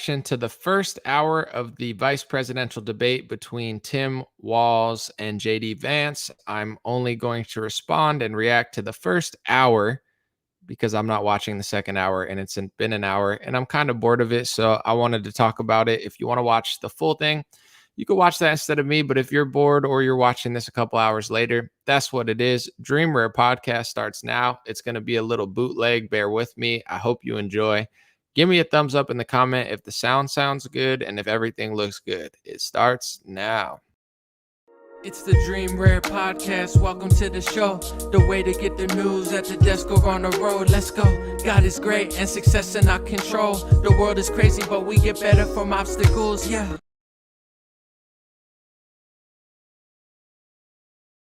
reaction to the first hour of the vice presidential debate between Tim Walz and JD Vance. I'm only going to respond and react to the first hour because I'm not watching the second hour and been an hour and I'm kind of bored of it. So I wanted to talk about it. If you want to watch the full thing, you can watch that instead of me. But if you're bored or you're watching this a couple hours later, that's what it is. Dream Rare Podcast starts now. It's going to be a little bootleg. Bear with me. I hope you enjoy. Give me a thumbs up in the comment if the sound sounds good and if everything looks good. It starts now. It's the Dream Rare Podcast. Welcome to the show. The way to get the news at the desk or on the road. Let's go. God is great and success in our control. The world is crazy, but we get better from obstacles. Yeah.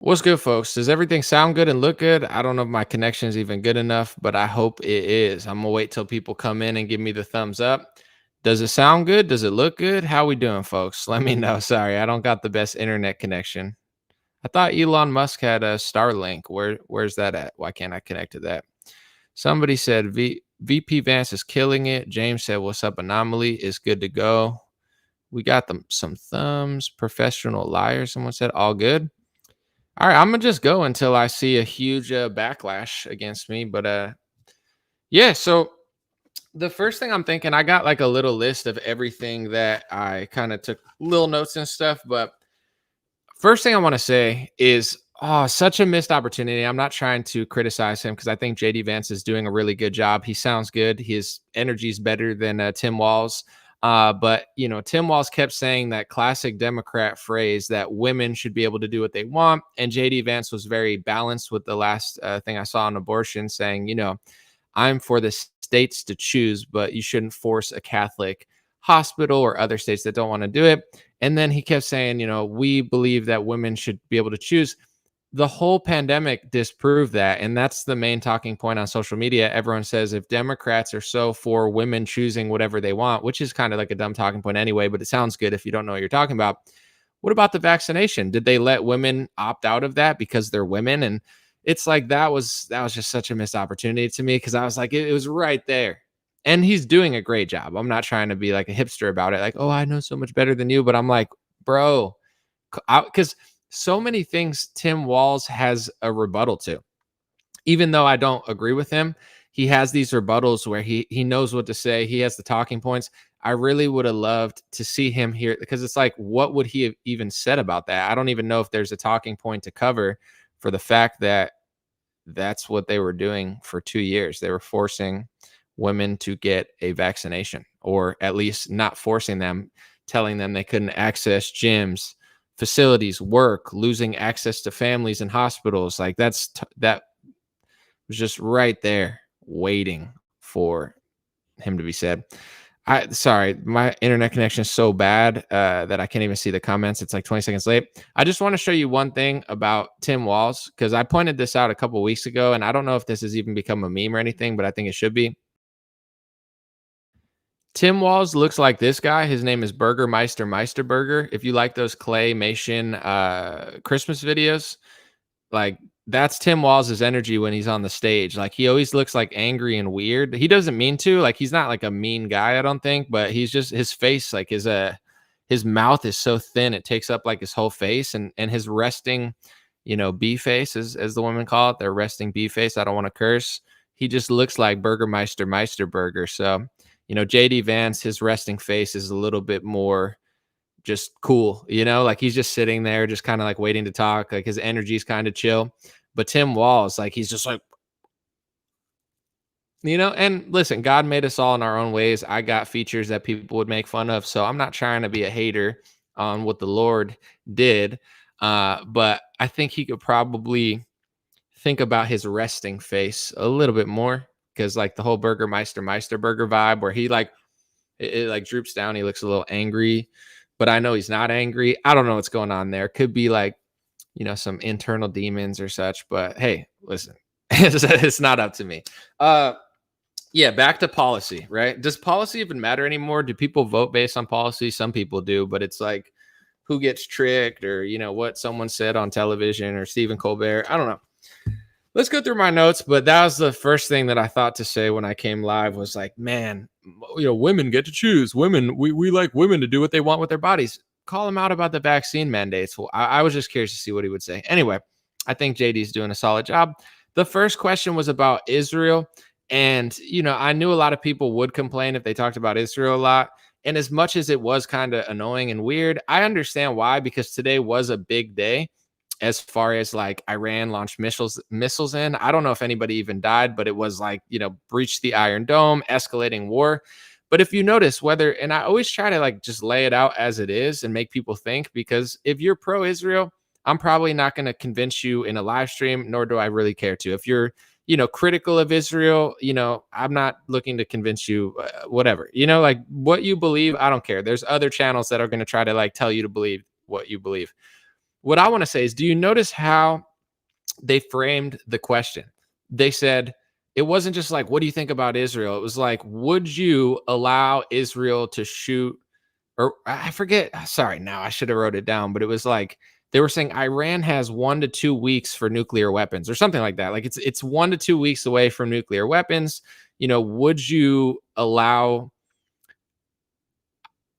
What's good, folks? Does everything sound good and look good? I don't know if my connection is even good enough, but I hope it is. I'm gonna wait till people come in and give me the thumbs up. Does it sound good? Does it look good? How we doing, folks? Let me know. Sorry, I don't got the best internet connection. I thought Elon Musk had a Starlink. Where's that at? Why can't I connect to that? Somebody said VP Vance is killing it. James said, "What's up, Anomaly? Is good to go." We got some thumbs. Professional liar. Someone said, "All good." All right, I'm gonna just go until I see a huge backlash against me. But yeah. So the first thing I'm thinking, I got like a little list of everything that I kind of took little notes and stuff. But first thing I want to say is, oh, such a missed opportunity. I'm not trying to criticize him because I think JD Vance is doing a really good job. He sounds good. His energy is better than Tim Walz. But Tim Walz kept saying that classic Democrat phrase that women should be able to do what they want. And JD Vance was very balanced with the last thing I saw on abortion, saying, I'm for the states to choose, but you shouldn't force a Catholic hospital or other states that don't want to do it. And then he kept saying, we believe that women should be able to choose. The whole pandemic disproved that. And that's the main talking point on social media. Everyone says if Democrats are so for women choosing whatever they want, which is kind of like a dumb talking point anyway, but it sounds good if you don't know what you're talking about. What about the vaccination? Did they let women opt out of that because they're women? And it's like that was just such a missed opportunity to me because I was like, it was right there. And he's doing a great job. I'm not trying to be like a hipster about it. Like, oh, I know so much better than you. But I'm like, bro, because so many things Tim Walz has a rebuttal to. Even though I don't agree with him, he has these rebuttals where he knows what to say. He has the talking points. I really would have loved to see him here because it's like, what would he have even said about that? I don't even know if there's a talking point to cover for the fact that that's what they were doing for 2 years. They were forcing women to get a vaccination, or at least not forcing them, telling them they couldn't access gyms, facilities, work, losing access to families and hospitals. Like that was just right there waiting for him to be said. Sorry, my internet connection is so bad that I can't even see the comments. It's like 20 seconds late. I just want to show you one thing about Tim Walz because I pointed this out a couple weeks ago, and I don't know if this has even become a meme or anything, but I think it should be. Tim Walz looks like this guy. His name is Meisterburger. If you like those claymation Christmas videos, like that's Tim Walz's energy when he's on the stage. Like he always looks like angry and weird. He doesn't mean to. Like he's not like a mean guy, I don't think, but he's just his face, like his mouth is so thin it takes up like his whole face, and his resting, bee face as the women call it, their resting bee face. I don't want to curse. He just looks like Meisterburger. So JD Vance, his resting face is a little bit more just cool, like he's just sitting there, just kind of like waiting to talk. Like his energy is kind of chill. But Tim Walz, like he's just like, and listen, God made us all in our own ways. I got features that people would make fun of. So I'm not trying to be a hater on what the Lord did. But I think he could probably think about his resting face a little bit more. Because like the whole Meisterburger vibe where he like, it like droops down. He looks a little angry, but I know he's not angry. I don't know what's going on there. Could be like, some internal demons or such, but hey, listen, it's not up to me. Yeah, back to policy, right? Does policy even matter anymore? Do people vote based on policy? Some people do, but it's like who gets tricked or, what someone said on television or Stephen Colbert. I don't know. Let's go through my notes, but that was the first thing that I thought to say when I came live was like, man, women get to choose. Women, we like women to do what they want with their bodies. Call him out about the vaccine mandates. Well, I was just curious to see what he would say. Anyway, I think JD's doing a solid job. The first question was about Israel. And, I knew a lot of people would complain if they talked about Israel a lot. And as much as it was kind of annoying and weird, I understand why, because today was a big day as far as like Iran launched missiles in. I don't know if anybody even died, but it was like, breached the Iron Dome, escalating war. But if you notice whether, and I always try to like just lay it out as it is and make people think, because if you're pro Israel, I'm probably not going to convince you in a live stream, nor do I really care to. If you're, critical of Israel, I'm not looking to convince you, whatever, like what you believe, I don't care. There's other channels that are going to try to like tell you to believe what you believe. What I want to say is, do you notice how they framed the question? They said, it wasn't just like, what do you think about Israel? It was like, would you allow Israel to shoot, or I forget. Sorry, now I should have wrote it down, but it was like they were saying Iran has 1 to 2 weeks for nuclear weapons or something like that. Like it's 1 to 2 weeks away from nuclear weapons. Would you allow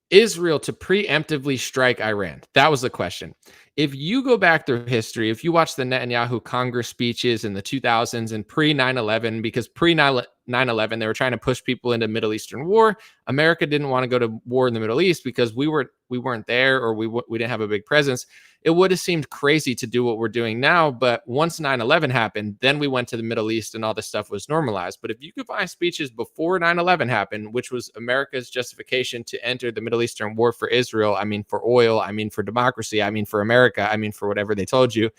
Israel to preemptively strike Iran? That was the question. If you go back through history, if you watch the Netanyahu Congress speeches in the 2000s and pre 9/11, because pre 9/11, they were trying to push people into Middle Eastern war. America didn't want to go to war in the Middle East because we weren't there, or we didn't have a big presence. It would have seemed crazy to do what we're doing now. But once 9/11 happened, then we went to the Middle East and all this stuff was normalized. But if you could find speeches before 9/11 happened, which was America's justification to enter the Middle Eastern war for Israel, I mean, for oil, I mean, for democracy, I mean, for America, I mean, for whatever they told you,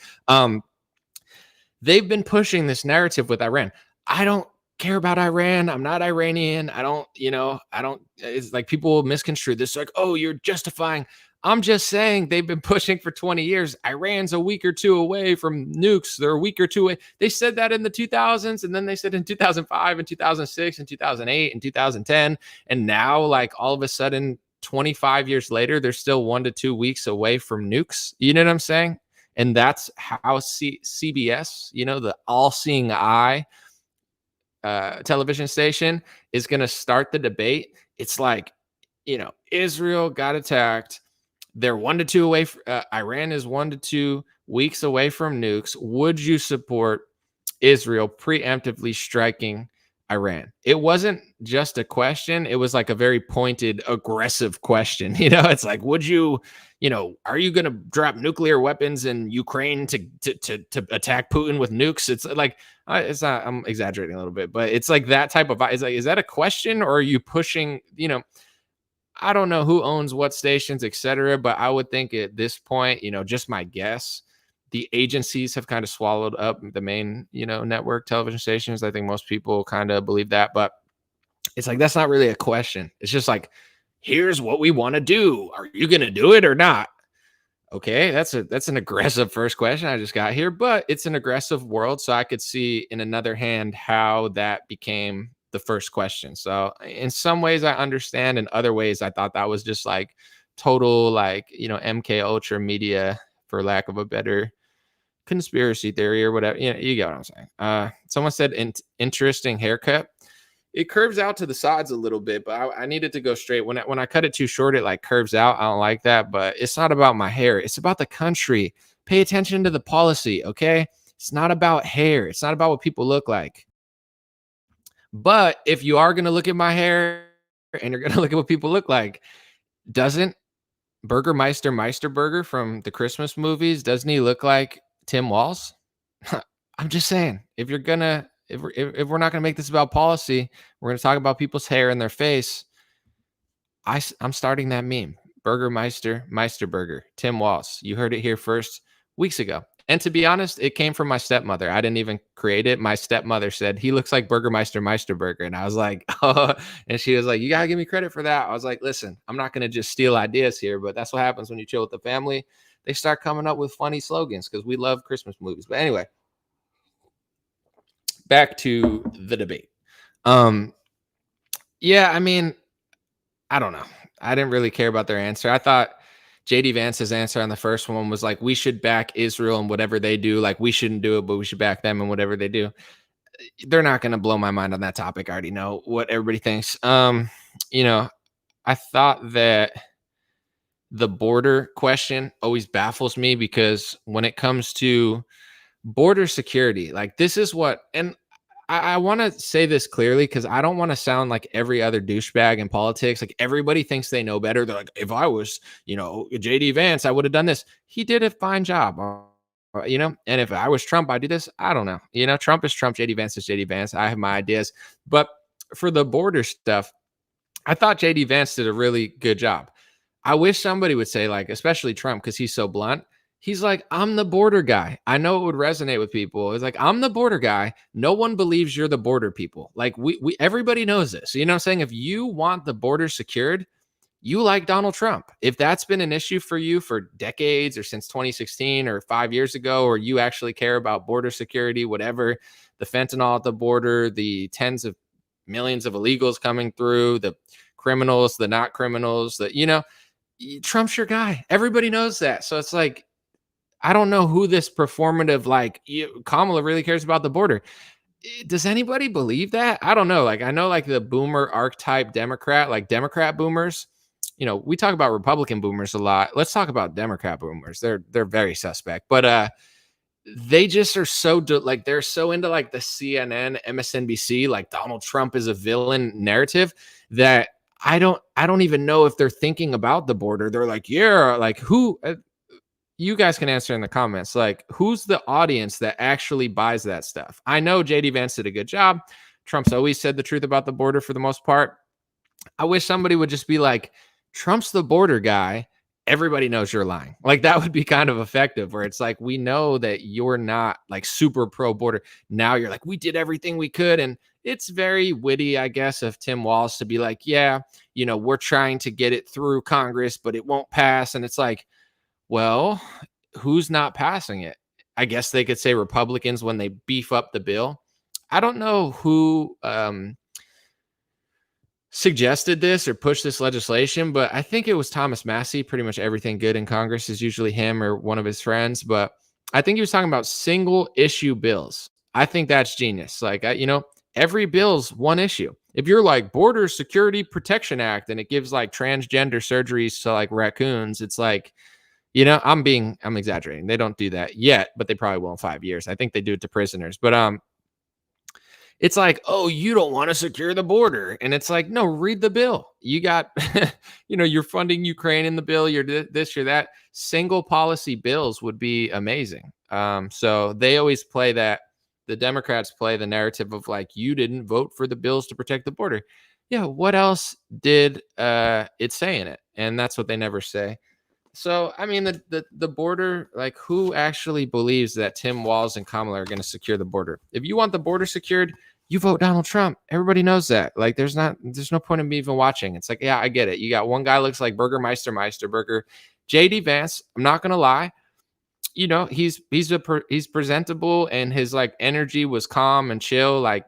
they've been pushing this narrative with Iran. I don't care about Iran. I'm not Iranian. I don't, it's like people misconstrue this like, oh, you're justifying. I'm just saying they've been pushing for 20 years. Iran's a week or two away from nukes. They're a week or two away. They said that in the 2000s, and then they said in 2005 and 2006 and 2008 and 2010. And now, like, all of a sudden, 25 years later, they're still 1 to 2 weeks away from nukes. You know what I'm saying? And that's how CBS, the all-seeing eye television station, is going to start the debate. It's like, Israel got attacked. They're 1 to 2 away. Iran is 1 to 2 weeks away from nukes. Would you support Israel preemptively striking Iran? It wasn't just a question. It was like a very pointed, aggressive question. It's like, would you, are you going to drop nuclear weapons in Ukraine to attack Putin with nukes? It's like, it's not, I'm exaggerating a little bit, but it's like that type of, it's like, is that a question, or are you pushing, I don't know who owns what stations, etc. But I would think at this point, just my guess, the agencies have kind of swallowed up the main, network television stations. I think most people kind of believe that, but it's like, that's not really a question. It's just like, here's what we want to do. Are you going to do it or not? Okay, that's an aggressive first question I just got here, but it's an aggressive world, so I could see in another hand how that became the first question. So in some ways I understand, in other ways I thought that was just like total, like, MK Ultra media, for lack of a better conspiracy theory or whatever. You get what I'm saying. Someone said interesting haircut. It curves out to the sides a little bit, but I needed to go straight. When I cut it too short, it like curves out. I don't like that, but it's not about my hair. It's about the country. Pay attention to the policy, okay? It's not about hair. It's not about what people look like. But if you are going to look at my hair and you're going to look at what people look like, doesn't Burgermeister Meisterburger from the Christmas movies, doesn't he look like Tim Walz? I'm just saying, if we're not going to make this about policy, we're going to talk about people's hair and their face. I'm starting that meme. Burgermeister Meisterburger, Tim Walz. You heard it here first weeks ago. And to be honest, it came from my stepmother. I didn't even create it. My stepmother said, he looks like Burgermeister Meisterburger. And I was like, oh, and she was like, you got to give me credit for that. I was like, listen, I'm not going to just steal ideas here, but that's what happens when you chill with the family. They start coming up with funny slogans because we love Christmas movies. But anyway, back to the debate. Yeah, I mean, I don't know. I didn't really care about their answer. I thought JD Vance's answer on the first one was like, we should back Israel and whatever they do. Like, we shouldn't do it, but we should back them and whatever they do. They're not going to blow my mind on that topic. I already know what everybody thinks. You know, I thought that the border question always baffles me because when it comes to border security, like this is what, and I want to say this clearly because I don't want to sound like every other douchebag in politics. Like everybody thinks they know better. They're like, if I was, JD Vance, I would have done this. He did a fine job, and if I was Trump, I'd do this. I don't know. Trump is Trump. JD Vance is JD Vance. I have my ideas. But for the border stuff, I thought JD Vance did a really good job. I wish somebody would say, like, especially Trump, because he's so blunt. He's like, I'm the border guy. I know it would resonate with people. It's like, I'm the border guy. No one believes you're the border people. Like, we everybody knows this. You know what I'm saying? If you want the border secured, you like Donald Trump. If that's been an issue for you for decades or since 2016 or 5 years ago, or you actually care about border security, whatever, the fentanyl at the border, the tens of millions of illegals coming through, the criminals, the not criminals, Trump's your guy. Everybody knows that. So it's like, I don't know who this performative, like, Kamala really cares about the border. Does anybody believe that? I don't know. Like, I know, like, the boomer archetype Democrat, like Democrat boomers, we talk about Republican boomers a lot. Let's talk about Democrat boomers. They're very suspect, but they just are so like, they're so into like the CNN, MSNBC, like Donald Trump is a villain narrative that I don't even know if they're thinking about the border. They're like, yeah, like who, you guys can answer in the comments, like who's the audience that actually buys that stuff? I know JD Vance did a good job. Trump's always said the truth about the border for the most part. I wish somebody would just be like, Trump's the border guy. Everybody knows you're lying. Like that would be kind of effective, where it's like, we know that you're not like super pro border. Now you're like, we did everything we could. And it's very witty, I guess, of Tim Walz to be like, yeah, we're trying to get it through Congress, but it won't pass. And it's like, well, who's not passing it? I guess they could say Republicans when they beef up the bill. I don't know who suggested this or pushed this legislation, but I think it was Thomas Massey. Pretty much everything good in Congress is usually him or one of his friends. But I think he was talking about single issue bills. I think that's genius. Like, every bill's one issue. If you're like Border Security Protection Act and it gives like transgender surgeries to like raccoons, it's like, I'm exaggerating. They don't do that yet, but they probably will in 5 years. I think they do it to prisoners. But it's like, oh, you don't want to secure the border. And it's like, no, read the bill. You got, you're funding Ukraine in the bill. You're this, you're that. Single policy bills would be amazing. So they always play that. The Democrats play the narrative of like, you didn't vote for the bills to protect the border. Yeah. What else did it say in it? And that's what they never say. So, I mean, the border, like who actually believes that Tim Walz and Kamala are going to secure the border? If you want the border secured, you vote Donald Trump. Everybody knows that. Like, there's no point in me even watching. It's like, yeah, I get it. You got one guy looks like Burgermeister Meisterburger. JD Vance, I'm not going to lie. He's presentable and his like energy was calm and chill. Like,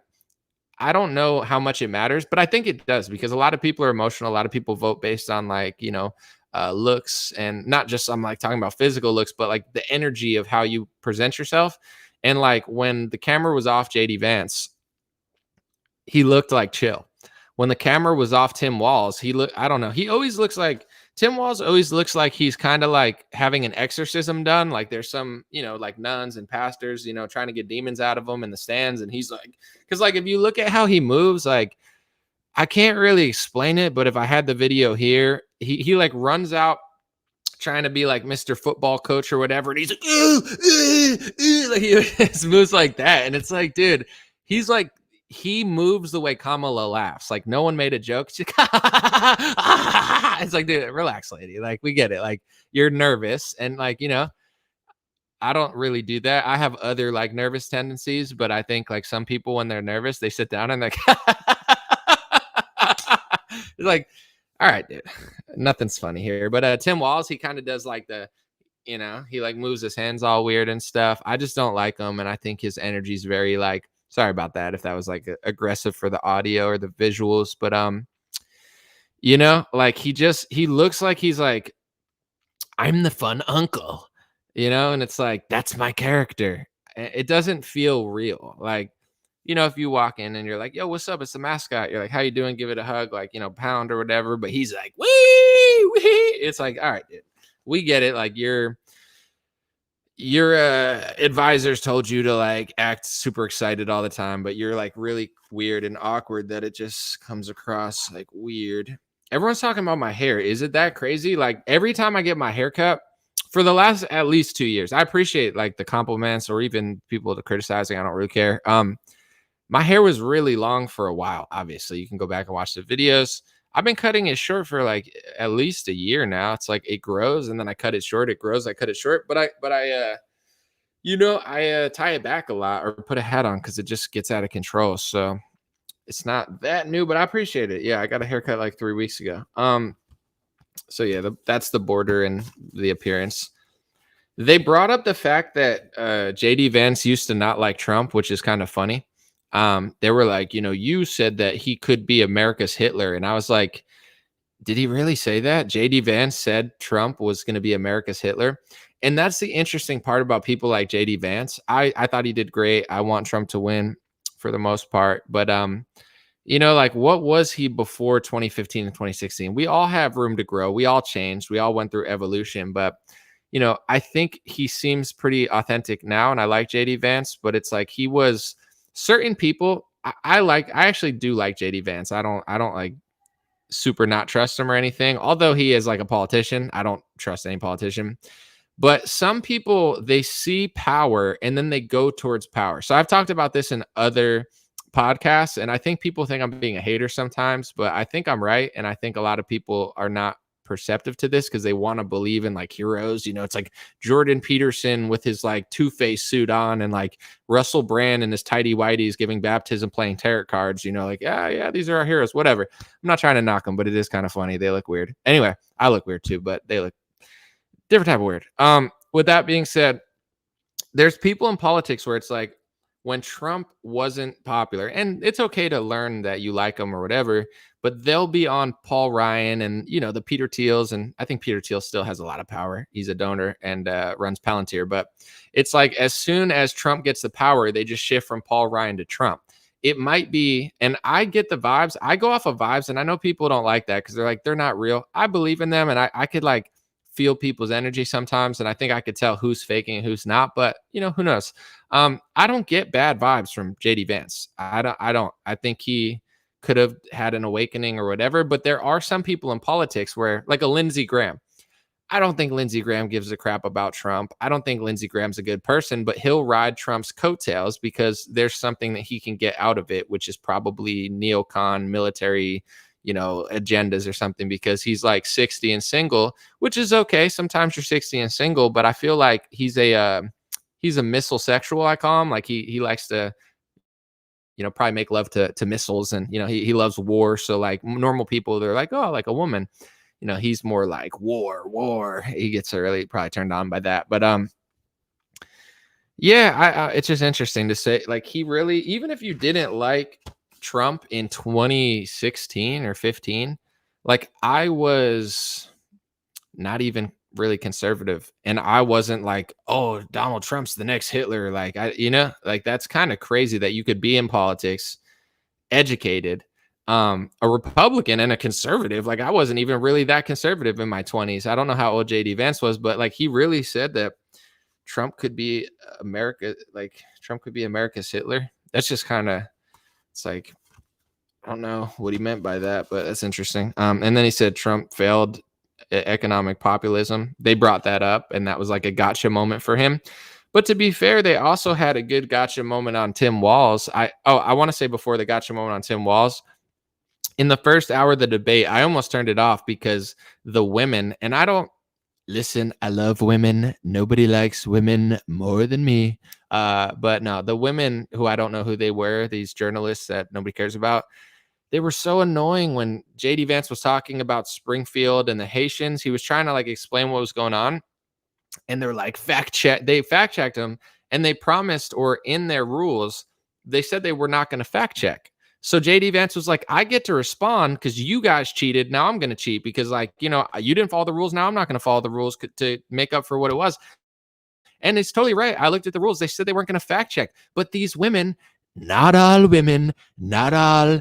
I don't know how much it matters, but I think it does because a lot of people are emotional. A lot of people vote based on like, looks, and not just I'm like talking about physical looks, but like the energy of how you present yourself. And like when the camera was off JD Vance, he looked like chill. When the camera was off Tim Walz, I don't know. He always looks like Tim Walz always looks like he's kind of like having an exorcism done. Like there's some, like nuns and pastors, trying to get demons out of him in the stands. And he's like, because like if you look at how he moves, like I can't really explain it, but if I had the video here, he like runs out trying to be like Mr. Football Coach or whatever, and he's like, like he moves like that, and it's like, dude, he's like, he moves the way Kamala laughs. Like no one made a joke. It's like, dude, relax, lady. Like we get it. Like you're nervous, and like I don't really do that. I have other like nervous tendencies, but I think like some people when they're nervous, they sit down and like. It's like, all right, dude, nothing's funny here. But Tim Walz, he kind of does like he like moves his hands all weird and stuff. I just don't like him. And I think his energy is very like, sorry about that if that was like aggressive for the audio or the visuals. But, like he looks like he's like I'm the fun uncle, and it's like, that's my character. It doesn't feel real. Like, if you walk in and you're like, yo, what's up? It's the mascot. You're like, how you doing? Give it a hug, like, pound or whatever. But he's like, wee. It's like, all right, dude, we get it. Like, your advisors told you to like act super excited all the time, but you're like really weird and awkward that it just comes across like weird. Everyone's talking about my hair. Is it that crazy? Like every time I get my hair cut for the last at least 2 years, I appreciate like the compliments or even people to criticizing. I don't really care. My hair was really long for a while. Obviously, you can go back and watch the videos. I've been cutting it short for like at least a year now. It's like it grows and then I cut it short. It grows. I cut it short. I tie it back a lot or put a hat on because it just gets out of control. So it's not that new, but I appreciate it. Yeah, I got a haircut like 3 weeks ago. So yeah, that's the border and the appearance. They brought up the fact that JD Vance used to not like Trump, which is kind of funny. They were like, you said that he could be America's Hitler. And I was like, did he really say that? JD Vance said Trump was going to be America's Hitler. And that's the interesting part about people like JD Vance. I thought he did great. I want Trump to win for the most part. But like what was he before 2015 and 2016? We all have room to grow. We all changed. We all went through evolution. But I think he seems pretty authentic now. And I like JD Vance, but it's like he was certain people. I actually do like JD Vance. I don't like super not trust him or anything. Although he is like a politician, I don't trust any politician. But some people, they see power and then they go towards power. So I've talked about this in other podcasts, and I think people think I'm being a hater sometimes, but I think I'm right. And I think a lot of people are not perceptive to this because they want to believe in like heroes. It's like Jordan Peterson with his like Two-Face suit on and like Russell Brand and his tidy whities giving baptism playing tarot cards, like, yeah, these are our heroes, whatever. I'm not trying to knock them, but it is kind of funny. They look weird. Anyway, I look weird too, but they look different type of weird. With that being said, there's people in politics where it's like when Trump wasn't popular, and it's okay to learn that you like him or whatever, but they'll be on Paul Ryan and the Peter Thiels, and I think Peter Thiel still has a lot of power. He's a donor and runs Palantir, but it's like as soon as Trump gets the power, they just shift from Paul Ryan to Trump. It might be, and I get the vibes. I go off of vibes, and I know people don't like that because they're like, they're not real. I believe in them, and I could like feel people's energy sometimes, and I think I could tell who's faking and who's not, but who knows. I don't get bad vibes from JD Vance. I don't I think he could have had an awakening or whatever, but there are some people in politics where like a Lindsey Graham. I don't think Lindsey Graham gives a crap about Trump. I don't think Lindsey Graham's a good person, but he'll ride Trump's coattails because there's something that he can get out of it, which is probably neocon military agendas or something, because he's like 60 and single, which is okay. Sometimes you're 60 and single, but I feel like he's a missile sexual, I call him. Like he likes to, probably make love to missiles, and he loves war. So like normal people, they're like, oh, like a woman. He's more like war. He gets really probably turned on by that. But yeah, it's just interesting to say, like, he really, even if you didn't like Trump in 2016 or 15, like I was not even really conservative, and I wasn't like, oh, Donald Trump's the next Hitler. Like like that's kind of crazy that you could be in politics, educated, a Republican and a conservative. Like I wasn't even really that conservative in my 20s. I don't know how old JD Vance was, but like he really said that Trump could be Trump could be America's Hitler. That's just kind of, it's like, I don't know what he meant by that, but that's interesting. And then he said Trump failed economic populism. They brought that up, and that was like a gotcha moment for him. But to be fair, they also had a good gotcha moment on Tim Walz. I want to say before the gotcha moment on Tim Walz, in the first hour of the debate, I almost turned it off because the women, and I don't listen, I love women. Nobody likes women more than me. But no, the women who I don't know who they were, these journalists that nobody cares about, they were so annoying when JD Vance was talking about Springfield and the Haitians. He was trying to like explain what was going on, and they're like, they fact checked him, and they promised, or in their rules, they said they were not going to fact check. So JD Vance was like, I get to respond because you guys cheated. Now I'm going to cheat because, like, you didn't follow the rules. Now I'm not going to follow the rules to make up for what it was. And it's totally right. I looked at the rules. They said they weren't going to fact check. But these women, not all women, not all,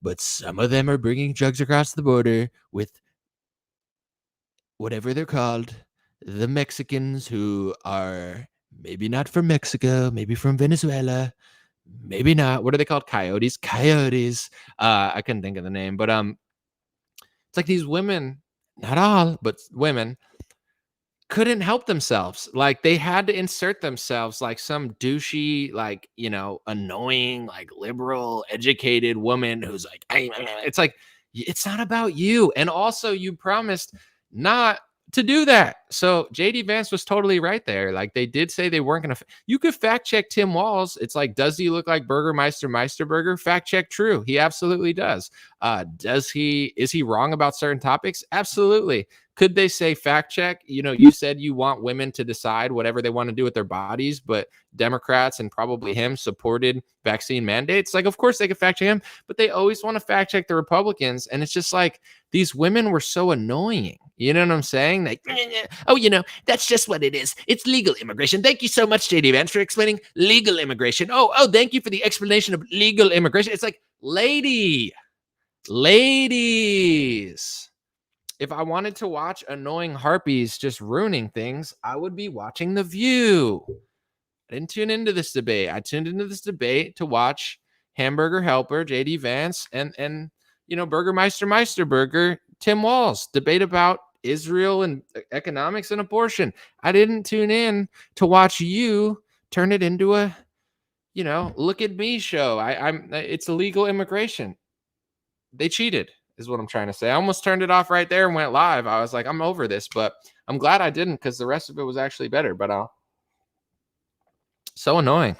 but some of them are bringing drugs across the border with whatever they're called, the Mexicans who are maybe not from Mexico, maybe from Venezuela, maybe not. What are they called? Coyotes. Coyotes. I couldn't think of the name, but it's like these women, not all, but women couldn't help themselves. Like they had to insert themselves like some douchey, like, annoying, like liberal, educated woman who's like, it's like, it's not about you. And also, you promised not to do that. So JD Vance was totally right there. Like they did say they weren't going to, you could fact check Tim Walz. It's like, does he look like Burgermeister Meisterburger? Fact check true. He absolutely does. Is he wrong about certain topics? Absolutely. Could they say fact check? You said you want women to decide whatever they want to do with their bodies, but Democrats and probably him supported vaccine mandates. Like, of course they could fact check him, but they always want to fact check the Republicans. And it's just like these women were so annoying. You know what I'm saying? Like, oh, that's just what it is. It's legal immigration. Thank you so much, JD Vance, for explaining legal immigration. Oh, thank you for the explanation of legal immigration. It's like, ladies. If I wanted to watch annoying harpies just ruining things, I would be watching The View. I didn't tune into this debate. I tuned into this debate to watch Hamburger Helper, JD Vance, and Burgermeister Meisterburger, Tim Walz debate about Israel and economics and abortion. I didn't tune in to watch you turn it into a, look at me show. It's illegal immigration. They cheated, is what I'm trying to say. I almost turned it off right there and went live. I was like, I'm over this, but I'm glad I didn't because the rest of it was actually better. But so annoying.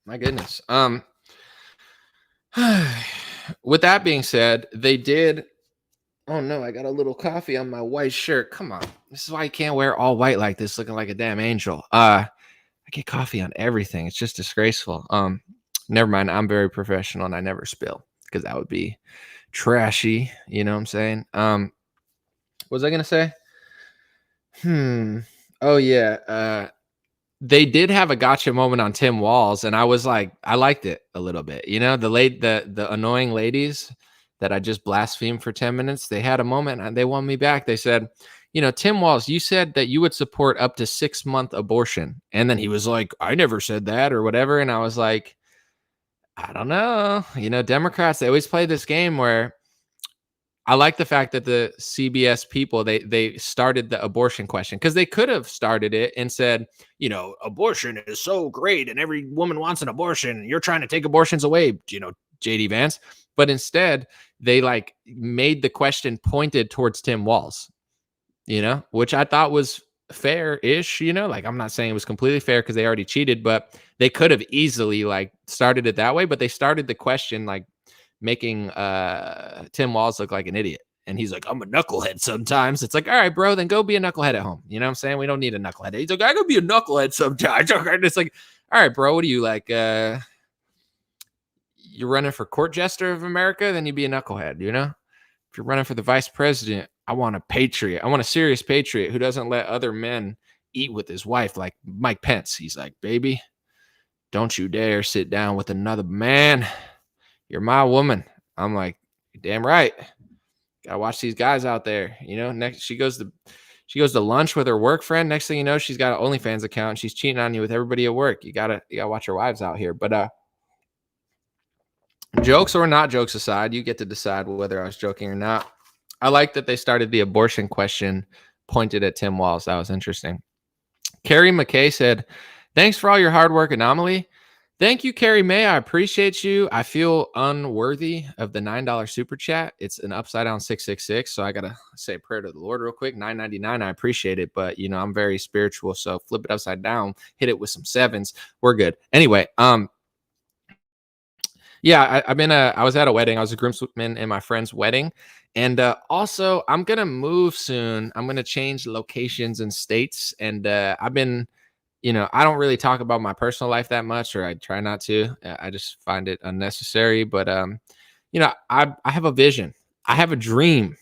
My goodness. With that being said, they did. Oh no, I got a little coffee on my white shirt. Come on. This is why I can't wear all white like this, looking like a damn angel. I get coffee on everything. It's just disgraceful. Never mind. I'm very professional and I never spill because that would be trashy. You know what I'm saying? What was I gonna say? Oh yeah. They did have a gotcha moment on Tim Walz, and I was like, I liked it a little bit. The annoying ladies that I just blasphemed for 10 minutes, they had a moment and they won me back. They said, Tim Walz, you said that you would support up to 6-month abortion. And then he was like, I never said that or whatever. And I was like, I don't know. Democrats, they always play this game where I like the fact that the CBS people, they started the abortion question because they could have started it and said, abortion is so great and every woman wants an abortion. You're trying to take abortions away, JD Vance. But instead, they like made the question pointed towards Tim Walz, which I thought was fair-ish, like I'm not saying it was completely fair because they already cheated, but they could have easily like started it that way. But they started the question like making Tim Walz look like an idiot. And he's like, I'm a knucklehead sometimes. It's like, all right, bro, then go be a knucklehead at home. You know what I'm saying? We don't need a knucklehead. He's like, I could be a knucklehead sometimes. And it's like, all right, bro, what are you like? You're running for court jester of America, then you be a knucklehead, If you're running for the vice president, I want a patriot. I want a serious patriot who doesn't let other men eat with his wife like Mike Pence. He's like, baby, don't you dare sit down with another man. You're my woman. I'm like, damn right. Gotta watch these guys out there. Next she goes to lunch with her work friend. Next thing you know, she's got an OnlyFans account and she's cheating on you with everybody at work. You gotta watch your wives out here. But jokes or not jokes aside, you get to decide whether I was joking or not. I like that they started the abortion question pointed at Tim Walz. That was interesting. Carrie McKay said, thanks for all your hard work, Anomaly. Thank you, Carrie May. I appreciate you. I feel unworthy of the $9 super chat. It's an upside down 666. So I got to say a prayer to the Lord real quick. $9.99. I appreciate it. But, I'm very spiritual. So flip it upside down, hit it with some sevens. We're good. Anyway, yeah, I was at a wedding. I was a groomsman in my friend's wedding. And also, I'm going to move soon. I'm going to change locations and states. And I've been I don't really talk about my personal life that much, or I try not to. I just find it unnecessary. But I have a vision. I have a dream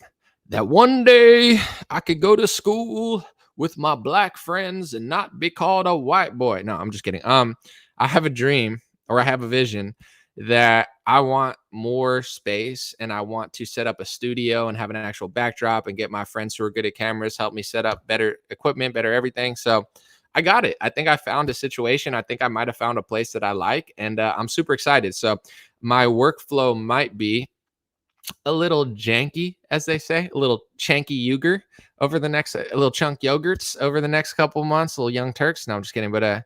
that one day I could go to school with my black friends and not be called a white boy. No, I'm just kidding. I have a dream, or I have a vision that I want more space, and I want to set up a studio and have an actual backdrop and get my friends who are good at cameras help me set up better equipment, better everything. So I got it. I think I found a situation. I think I might have found a place that I like, and I'm super excited. So my workflow might be a little janky, as they say, a little chanky yogurt over the next, a little chunk yogurts over the next couple months, little young Turks. No, I'm just kidding. But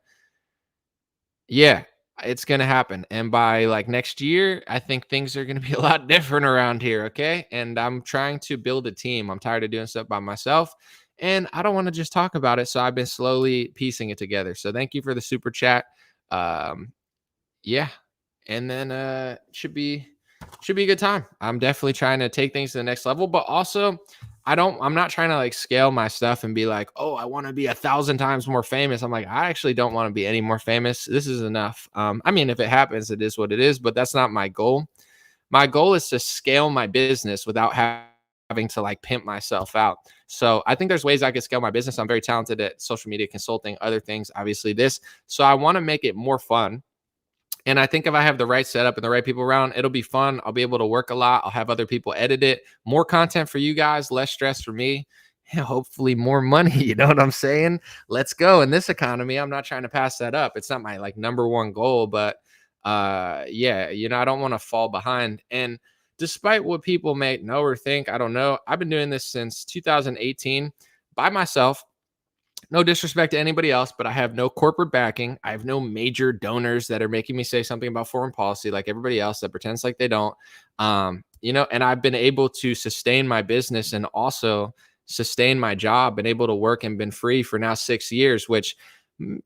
yeah, it's gonna happen. And by like next year, I think things are gonna be a lot different around here. Okay. And I'm trying to build a team. I'm tired of doing stuff by myself. And I don't want to just talk about it. So I've been slowly piecing it together. So thank you for the super chat. Um, yeah. And then should be a good time. I'm definitely trying to take things to the next level, but also I'm not trying to like scale my stuff and be like, oh, I want to be 1,000 times more famous. I'm like, I actually don't want to be any more famous. This is enough. I mean, if it happens, it is what it is, but that's not my goal. My goal is to scale my business without having to like pimp myself out. So I think there's ways I could scale my business. I'm very talented at social media consulting, other things, obviously this. So I want to make it more fun. And I think if I have the right setup and the right people around, it'll be fun. I'll be able to work a lot. I'll have other people edit it. More content for you guys, less stress for me. And hopefully more money. You know what I'm saying? Let's go. In this economy, I'm not trying to pass that up. It's not my like number one goal, but yeah, I don't want to fall behind. And despite what people may know or think, I don't know. I've been doing this since 2018 by myself. No disrespect to anybody else, but I have no corporate backing. I have no major donors that are making me say something about foreign policy like everybody else that pretends like they don't. And I've been able to sustain my business and also sustain my job, been able to work and been free for now 6 years, which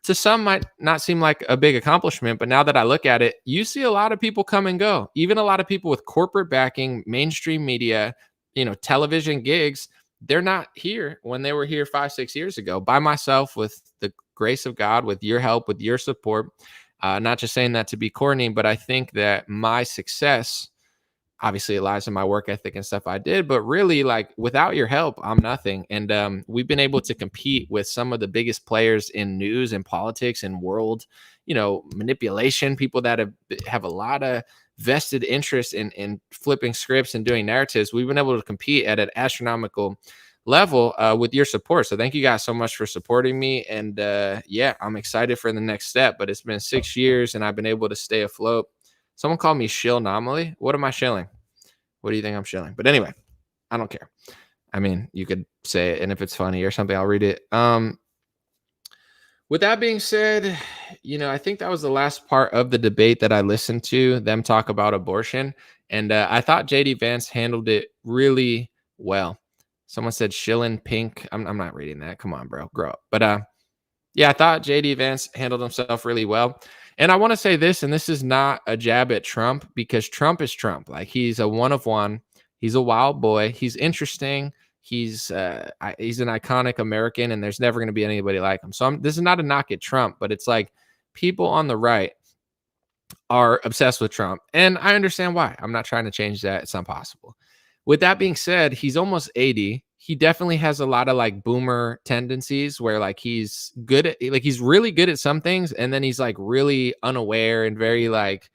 to some might not seem like a big accomplishment. But now that I look at it, you see a lot of people come and go, even a lot of people with corporate backing, mainstream media, television gigs. They're not here when they were here 5, 6 years ago by myself with the grace of God, with your help, with your support. Not just saying that to be corny, but I think that my success obviously it lies in my work ethic and stuff I did, but really like without your help, I'm nothing. And we've been able to compete with some of the biggest players in news and politics and world, manipulation, people that have a lot of vested interest in flipping scripts and doing narratives. We've been able to compete at an astronomical level with your support. So thank you guys so much for supporting me. And yeah, I'm excited for the next step, but it's been 6 years and I've been able to stay afloat. Someone called me shill anomaly. What am I shilling? What do you think I'm shilling? But anyway, I don't care. I mean, you could say it, and if it's funny or something, I'll read it. With that being said, I think that was the last part of the debate that I listened to them talk about abortion. And I thought JD Vance handled it really well. Someone said shilling pink. I'm not reading that. Come on, bro. Grow up. But yeah, I thought JD Vance handled himself really well. And I want to say this, and this is not a jab at Trump because Trump is Trump. Like he's a one of one. He's a wild boy. He's interesting. He's an iconic American, and there's never going to be anybody like him. So this is not a knock at Trump, but it's like people on the right are obsessed with Trump. And I understand why. I'm not trying to change that. It's not possible. With that being said, he's almost 80. He definitely has a lot of like boomer tendencies where like he's good at like he's really good at some things and then he's like really unaware and very like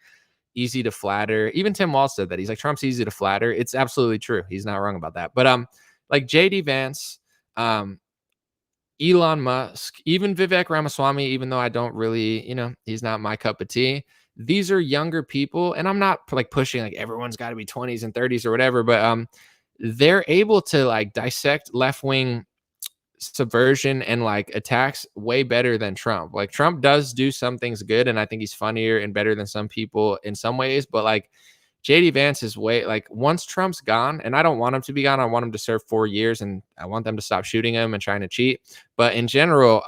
easy to flatter. Even Tim Walz said that. He's like Trump's easy to flatter. It's absolutely true. He's not wrong about that. But like JD Vance, Elon Musk, even Vivek Ramaswamy, even though I don't really, he's not my cup of tea. These are younger people, and I'm not like pushing like everyone's got to be 20s and 30s or whatever, but they're able to like dissect left-wing subversion and like attacks way better than Trump. Like Trump does do some things good, and I think he's funnier and better than some people in some ways, but like JD Vance is way like once Trump's gone, and I don't want him to be gone. I want him to serve 4 years and I want them to stop shooting him and trying to cheat. But in general,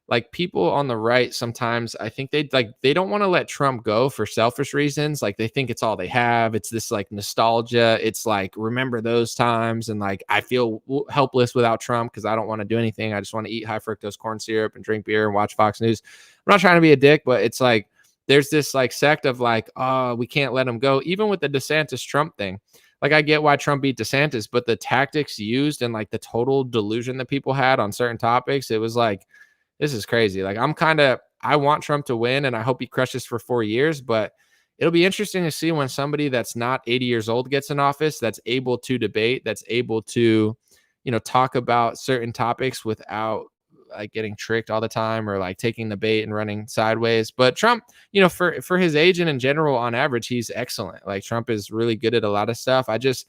like people on the right sometimes I think they don't want to let Trump go for selfish reasons. Like they think it's all they have. It's this like nostalgia. It's like remember those times and like I feel helpless without Trump because I don't want to do anything. I just want to eat high fructose corn syrup and drink beer and watch Fox News. I'm not trying to be a dick, but it's like there's this like sect of like, oh, we can't let him go. Even with the DeSantis Trump thing, like I get why Trump beat DeSantis, but the tactics used and like the total delusion that people had on certain topics, it was like, this is crazy. Like I want Trump to win and I hope he crushes for 4 years, but it'll be interesting to see when somebody that's not 80 years old gets in office, that's able to debate, that's able to, talk about certain topics without like getting tricked all the time or like taking the bait and running sideways. But Trump, for his age and in general, on average, he's excellent. Like Trump is really good at a lot of stuff. I think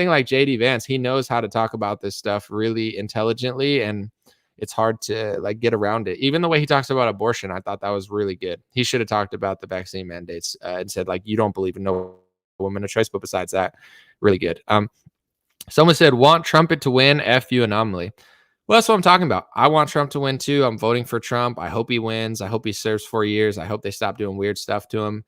like JD Vance, he knows how to talk about this stuff really intelligently and it's hard to like get around it. Even the way he talks about abortion, I thought that was really good. He should have talked about the vaccine mandates and said like, you don't believe in no woman of choice, but besides that, really good. Someone said, want Trumpet to win, F you anomaly. Well, that's what I'm talking about. I want Trump to win too. I'm voting for Trump. I hope he wins. I hope he serves 4 years. I hope they stop doing weird stuff to him.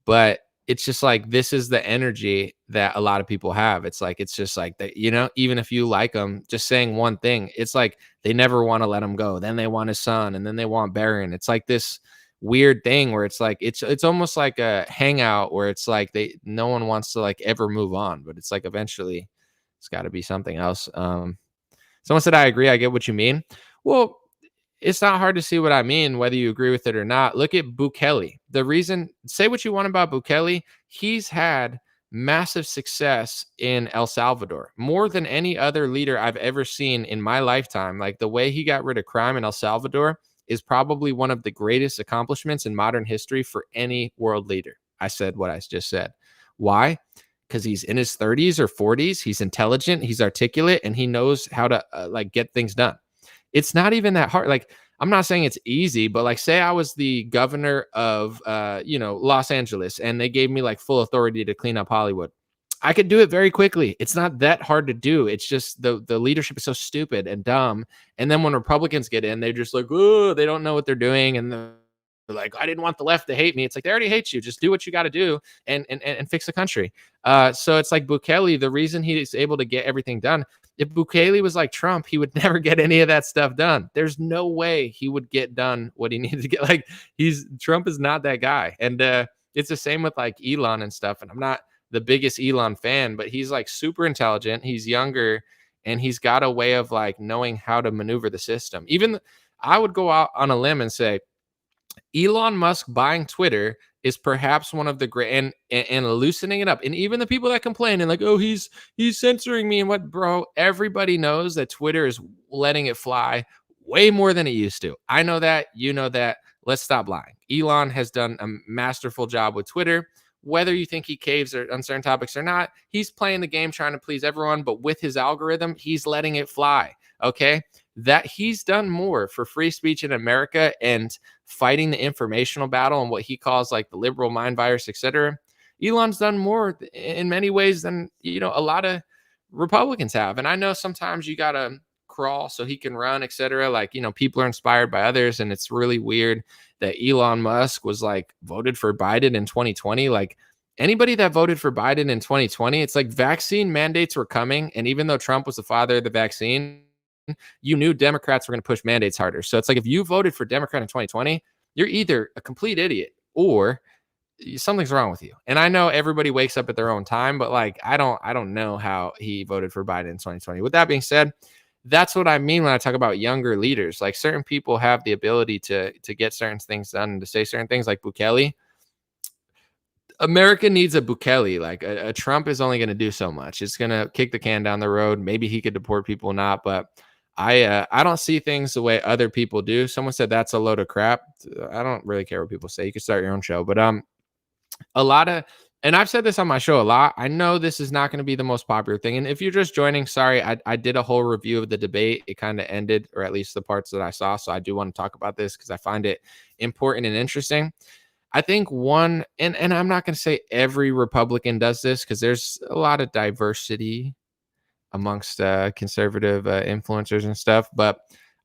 But it's just like this is the energy that a lot of people have. It's like it's just like that, even if you like them, just saying one thing, it's like they never want to let him go. Then they want his son, and then they want Barron. It's like this weird thing where it's like it's almost like a hangout where it's like no one wants to like ever move on, but it's like eventually it's got to be something else. Someone said, I agree. I get what you mean. Well, it's not hard to see what I mean, whether you agree with it or not. Look at Bukele. Say what you want about Bukele. He's had massive success in El Salvador, more than any other leader I've ever seen in my lifetime. Like the way he got rid of crime in El Salvador is probably one of the greatest accomplishments in modern history for any world leader. I said what I just said. Why? Because he's in his 30s or 40s. He's intelligent, he's articulate, and he knows how to like get things done. It's not even that hard. Like, I'm not saying it's easy, but like, say I was the governor of, Los Angeles, and they gave me like full authority to clean up Hollywood. I could do it very quickly. It's not that hard to do. It's just the leadership is so stupid and dumb. And then when Republicans get in, they're just like, oh, they don't know what they're doing, and they're like, I didn't want the left to hate me. It's like they already hate you. Just do what you got to do and fix the country. So it's like Bukele. The reason he's able to get everything done. If Bukele was like Trump, he would never get any of that stuff done. There's no way he would get done what he needed to get. Like Trump is not that guy. And it's the same with like Elon and stuff. And I'm not the biggest Elon fan, but he's like super intelligent. He's younger and he's got a way of like knowing how to maneuver the system. I would go out on a limb and say, Elon Musk buying Twitter is perhaps one of the great and loosening it up. And even the people that complain and like, oh, he's censoring me and what, bro, everybody knows that Twitter is letting it fly way more than it used to. I know that, you know that. Let's stop lying. Elon has done a masterful job with Twitter. Whether you think he caves on certain topics or not, he's playing the game trying to please everyone, but with his algorithm, he's letting it fly. Okay. That he's done more for free speech in America and fighting the informational battle and what he calls like the liberal mind virus, etc. Elon's done more in many ways than, a lot of Republicans have. And I know sometimes you got to crawl so he can run, etc. Like, people are inspired by others. And it's really weird that Elon Musk was like voted for Biden in 2020. Like anybody that voted for Biden in 2020, it's like vaccine mandates were coming. And even though Trump was the father of the vaccine, you knew Democrats were going to push mandates harder. So it's like if you voted for Democrat in 2020, you're either a complete idiot or something's wrong with you. And I know everybody wakes up at their own time, but like I don't know how he voted for Biden in 2020. With that being said, that's what I mean when I talk about younger leaders. Like certain people have the ability to get certain things done and to say certain things like Bukele. America needs a Bukele. Like a Trump is only going to do so much. It's going to kick the can down the road. Maybe he could deport people, not, but I don't see things the way other people do. Someone said that's a load of crap. I don't really care what people say. You can start your own show, but a lot of, and I've said this on my show a lot. I know this is not going to be the most popular thing. And if you're just joining, sorry, I did a whole review of the debate. It kind of ended, or at least the parts that I saw. So I do want to talk about this because I find it important and interesting. I think one, and I'm not going to say every Republican does this because there's a lot of diversity amongst conservative influencers and stuff. But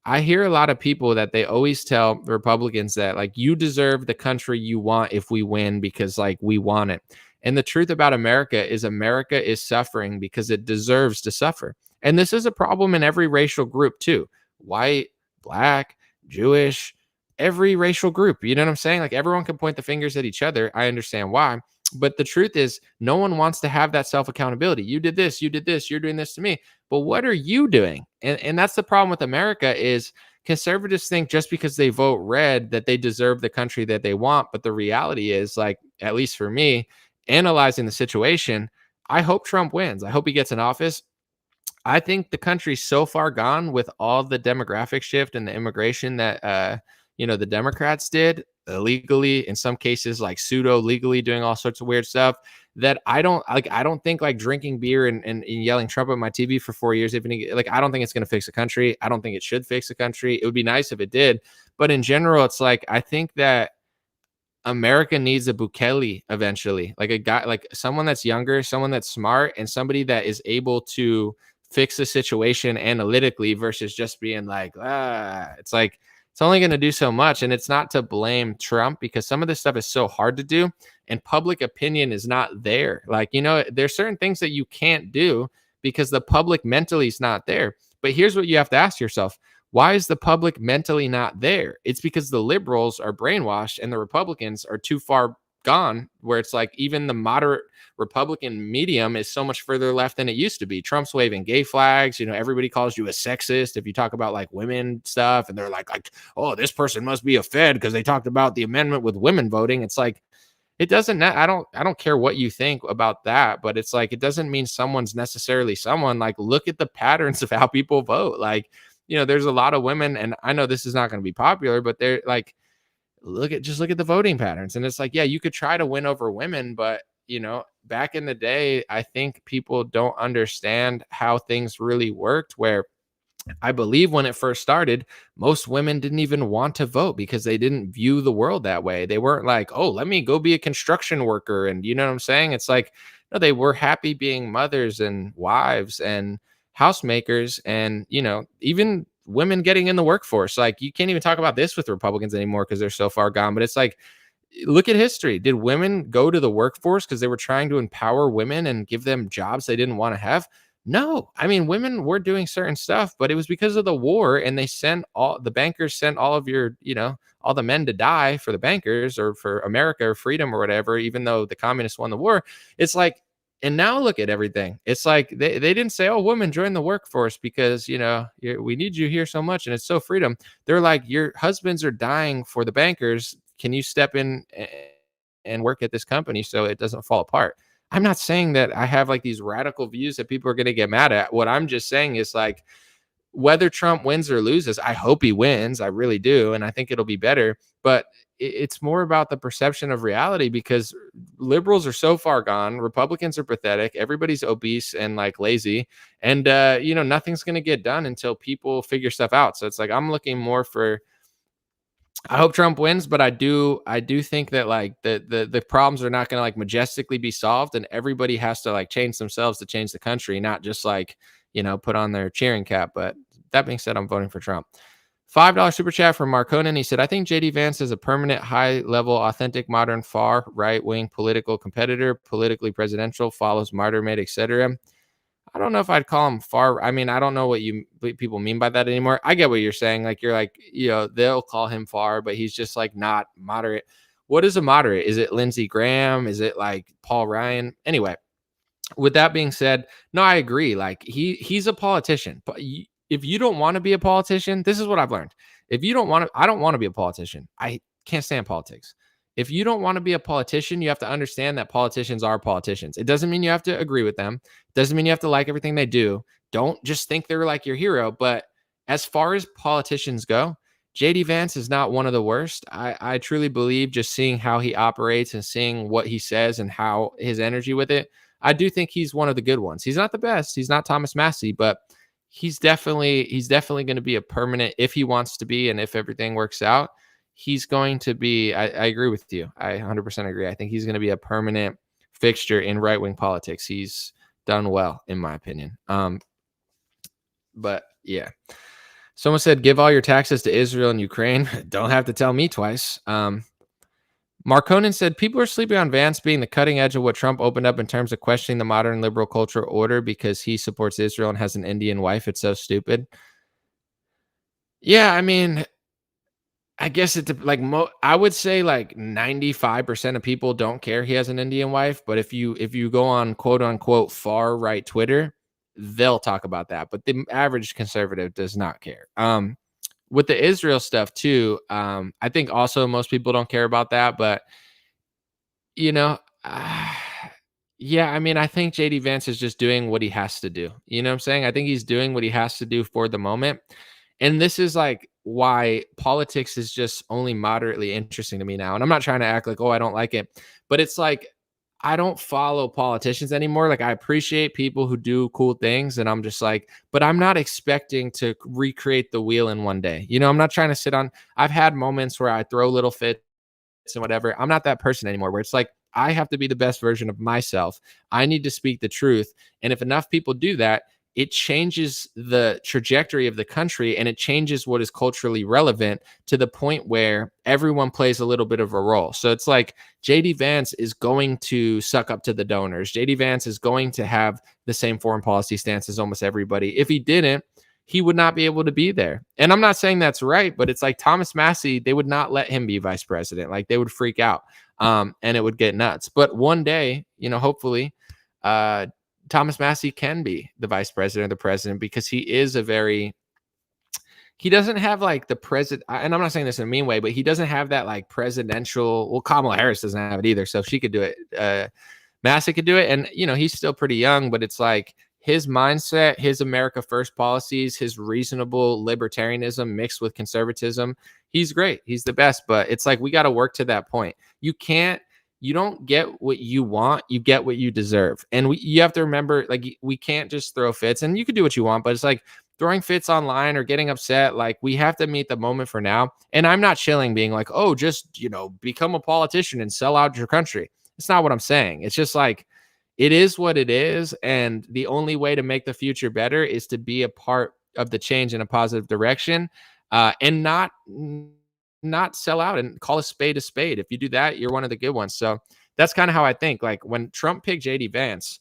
I hear a lot of people that they always tell Republicans that like you deserve the country you want if we win because like we want it. And the truth about America is suffering because it deserves to suffer. And this is a problem in every racial group too. White, black, Jewish, every racial group. You know what I'm saying? Like everyone can point the fingers at each other. I understand why. But the truth is, no one wants to have that self accountability. You did this, you did this, you're doing this to me. But what are you doing? And that's the problem with America is conservatives think just because they vote red that they deserve the country that they want. But the reality is, like, at least for me, analyzing the situation, I hope Trump wins. I hope he gets in office. I think the country's so far gone with all the demographic shift and the immigration that the Democrats did illegally, in some cases like pseudo legally doing all sorts of weird stuff that I don't think like drinking beer and yelling Trump at my TV for 4 years, even like I don't think it's gonna fix the country. I don't think it should fix the country. It would be nice if it did. But in general, it's like I think that America needs a Bukele eventually, like a guy, like someone that's younger, someone that's smart, and somebody that is able to fix the situation analytically versus just being like, it's like it's only going to do so much. And it's not to blame Trump because some of this stuff is so hard to do, and public opinion is not there. Like, there's certain things that you can't do because the public mentally is not there. But here's what you have to ask yourself: why is the public mentally not there? It's because the liberals are brainwashed and the Republicans are too far gone, where it's like even the moderate Republican medium is so much further left than it used to be. Trump's waving gay flags. Everybody calls you a sexist if you talk about like women stuff. And they're like, oh, this person must be a Fed because they talked about the amendment with women voting. It's like, it doesn't, I don't care what you think about that, but it's like, it doesn't mean someone's necessarily someone. Like, look at the patterns of how people vote. Like, there's a lot of women, and I know this is not going to be popular, but they're like, just look at the voting patterns. And it's like, yeah, you could try to win over women, but back in the day, I think people don't understand how things really worked, where I believe when it first started, most women didn't even want to vote because they didn't view the world that way. They weren't like, oh, let me go be a construction worker. And you know what I'm saying? It's like, no, they were happy being mothers and wives and housemakers and, even women getting in the workforce. Like, you can't even talk about this with Republicans anymore because they're so far gone. But it's like, look at history. Did women go to the workforce because they were trying to empower women and give them jobs they didn't want to have? No. I mean, women were doing certain stuff, but it was because of the war, and the bankers sent all of all the men to die for the bankers or for America or freedom or whatever, even though the communists won the war. It's like, and now look at everything. It's like they didn't say, oh, women join the workforce because, we need you here so much and it's so freedom. They're like, your husbands are dying for the bankers. Can you step in and work at this company so it doesn't fall apart? I'm not saying that I have like these radical views that people are going to get mad at. What I'm just saying is like, whether Trump wins or loses, I hope he wins. I really do. And I think it'll be better. But it's more about the perception of reality because liberals are so far gone. Republicans are pathetic. Everybody's obese and like lazy. And, nothing's going to get done until people figure stuff out. So it's like, I'm looking more for, I hope Trump wins, but I do think that like the problems are not going to like majestically be solved, and everybody has to like change themselves to change the country, not just like, put on their cheering cap. But that being said, I'm voting for Trump. $5 super chat from Marconin. He said, I think JD Vance is a permanent, high level, authentic, modern, far right wing political competitor, politically presidential, follows martyr made, etc. I don't know if I'd call him far. I mean, I don't know what people mean by that anymore. I get what you're saying. Like, you're like, they'll call him far, but he's just like not moderate. What is a moderate? Is it Lindsey Graham? Is it like Paul Ryan? Anyway, with that being said, no, I agree. Like, he's a politician, but if you don't want to be a politician, this is what I've learned. If you don't want to, I don't want to be a politician. I can't stand politics. If you don't want to be a politician, you have to understand that politicians are politicians. It doesn't mean you have to agree with them. It doesn't mean you have to like everything they do. Don't just think they're like your hero. But as far as politicians go, JD Vance is not one of the worst. I truly believe, just seeing how he operates and seeing what he says and how his energy with it, I do think he's one of the good ones. He's not the best. He's not Thomas Massey, but he's definitely going to be a permanent, if he wants to be, and if everything works out, he's going to be, I agree with you. I 100% agree. I think he's going to be a permanent fixture in right-wing politics. He's done well, in my opinion. But yeah. Someone said, "Give all your taxes to Israel and Ukraine." Don't have to tell me twice. Marconin said, "People are sleeping on Vance being the cutting edge of what Trump opened up in terms of questioning the modern liberal culture order because he supports Israel and has an Indian wife. It's so stupid." Yeah, I mean, I guess I would say like 95% of people don't care he has an Indian wife, but if you go on quote unquote far right Twitter, they'll talk about that. But the average conservative does not care. With the Israel stuff too, I think also most people don't care about that, but you know, yeah, I mean, I think JD Vance is just doing what he has to do. You know what I'm saying? I think he's doing what he has to do for the moment. And this is like why politics is just only moderately interesting to me now. And I'm not trying to act like, oh, I don't like it, but it's like I don't follow politicians anymore. Like I appreciate people who do cool things. And I'm just like, but I'm not expecting to recreate the wheel in one day. I'm not trying to sit on, I've had moments where I throw little fits and whatever. I'm not that person anymore where it's like I have to be the best version of myself. I need to speak the truth. And if enough people do that, it changes the trajectory of the country and it changes what is culturally relevant to the point where everyone plays a little bit of a role. So it's like JD Vance is going to suck up to the donors. JD Vance is going to have the same foreign policy stance as almost everybody. If he didn't, he would not be able to be there. And I'm not saying that's right, but it's like Thomas Massey, they would not let him be vice president. Like they would freak out, and it would get nuts. But one day, hopefully, uh, Thomas Massey can be the vice president or the president because he doesn't have like the president, and I'm not saying this in a mean way, but he doesn't have that like presidential. Well, Kamala Harris doesn't have it either, so if she could do it, Massa could do it. And, he's still pretty young, but it's like his mindset, his America First policies, his reasonable libertarianism mixed with conservatism. He's great. He's the best. But it's like we got to work to that point. You don't get what you want, you get what you deserve. And you have to remember, like, we can't just throw fits, and you can do what you want, but it's like throwing fits online or getting upset. Like, we have to meet the moment for now. And I'm not chilling being like, oh, just, become a politician and sell out your country. It's not what I'm saying. It's just like, it is what it is. And the only way to make the future better is to be a part of the change in a positive direction, and not sell out and call a spade a spade. If you do that, you're one of the good ones. So that's kind of how I think. Like when Trump picked JD Vance,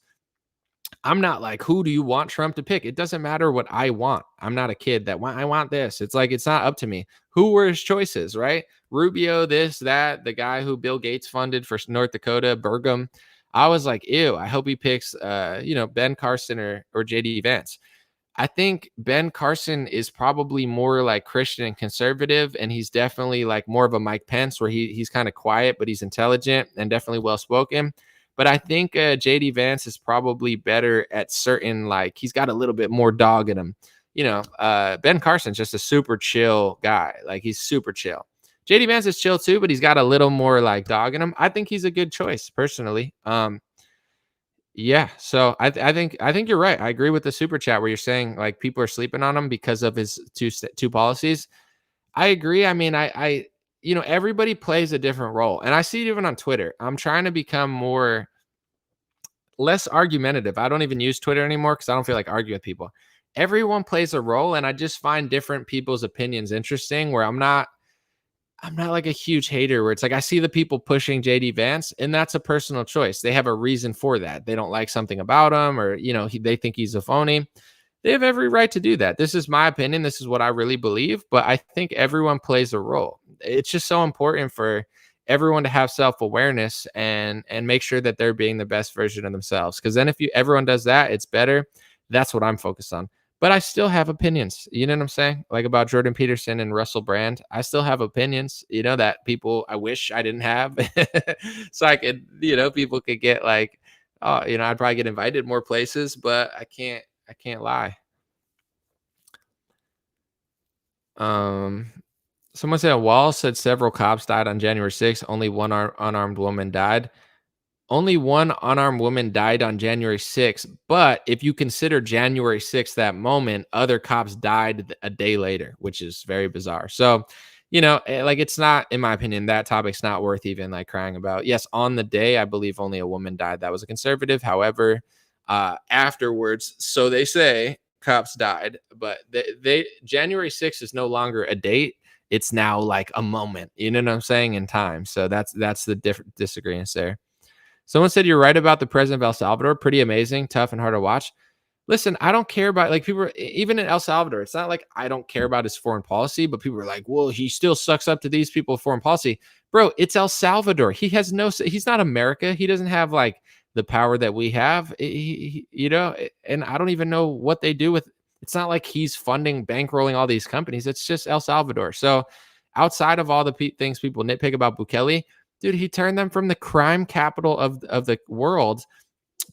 I'm not like, who do you want Trump to pick? It doesn't matter what I want. I'm not a kid that I want this. It's like, it's not up to me. Who were his choices, right? Rubio, this, that, the guy who Bill Gates funded for North Dakota, Burgum. I was like, ew, I hope he picks, Ben Carson or JD Vance. I think Ben Carson is probably more like Christian and conservative, and he's definitely like more of a Mike Pence where he's kind of quiet, but he's intelligent and definitely well spoken. But I think JD Vance is probably better at certain, like he's got a little bit more dog in him. Ben Carson's just a super chill guy. Like he's super chill. JD Vance is chill too, but he's got a little more like dog in him. I think he's a good choice personally. Yeah, so I think you're right. I agree with the super chat where you're saying like people are sleeping on him because of his two policies. I agree. I mean, everybody plays a different role, and I see it even on Twitter. I'm trying to become less argumentative. I don't even use Twitter anymore because I don't feel like arguing with people. Everyone plays a role, and I just find different people's opinions interesting. Where I'm not like a huge hater where it's like I see the people pushing JD Vance, and that's a personal choice. They have a reason for that. They don't like something about him, or they think he's a phony. They have every right to do that. This is my opinion. This is what I really believe, but I think everyone plays a role. It's just so important for everyone to have self-awareness and make sure that they're being the best version of themselves. Because then if everyone does that, it's better. That's what I'm focused on. But I still have opinions. You know what I'm saying? Like about Jordan Peterson and Russell Brand. I still have opinions, that people I wish I didn't have. So I could, people could get like, oh, I'd probably get invited more places, but I can't lie. Someone said Walz said several cops died on January 6th. Only one unarmed woman died. Only one unarmed woman died on January 6th, but if you consider January 6th that moment, other cops died a day later, which is very bizarre. So, like it's not, in my opinion, that topic's not worth even like crying about. Yes, on the day, I believe only a woman died. That was a conservative. However, afterwards, so they say, cops died, but they January 6th is no longer a date. It's now like a moment. You know what I'm saying in time. So that's the different disagreements there. Someone said you're right about the president of El Salvador. Pretty amazing, tough and hard to watch. Listen, I don't care about like people even in El Salvador. It's not like I don't care about his foreign policy, but people are like, "Well, he still sucks up to these people foreign policy." Bro, it's El Salvador. He has no he's not America. He doesn't have like the power that we have. And I don't even know what they do with it's not like he's funding bankrolling all these companies. It's just El Salvador. So, outside of all the things people nitpick about Bukele, dude, he turned them from the crime capital of the world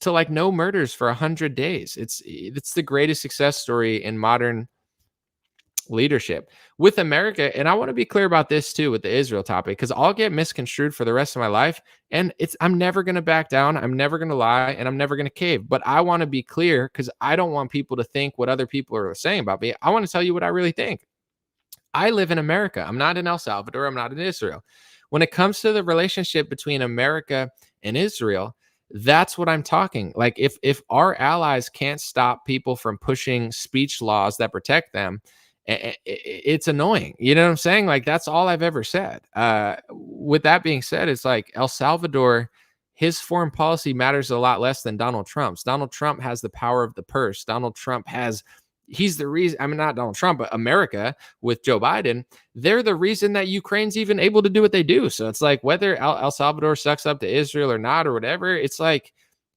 to like no murders for 100 days. It's the greatest success story in modern leadership with America. And I want to be clear about this too with the Israel topic because I'll get misconstrued for the rest of my life. And I'm never going to back down. I'm never going to lie and I'm never going to cave. But I want to be clear because I don't want people to think what other people are saying about me. I want to tell you what I really think. I live in America. I'm not in El Salvador. I'm not in Israel. When it comes to the relationship between America and Israel, that's what I'm talking. Like if our allies can't stop people from pushing speech laws that protect them, it's annoying. You know what I'm saying? Like that's all I've ever said. With that being said, it's like El Salvador, his foreign policy matters a lot less than Donald Trump's. Donald Trump has the power of the purse. Donald Trump has he's the reason. I mean, not Donald Trump, but America with Joe Biden. They're the reason that Ukraine's even able to do what they do. So it's like whether El Salvador sucks up to Israel or not or whatever, it's like,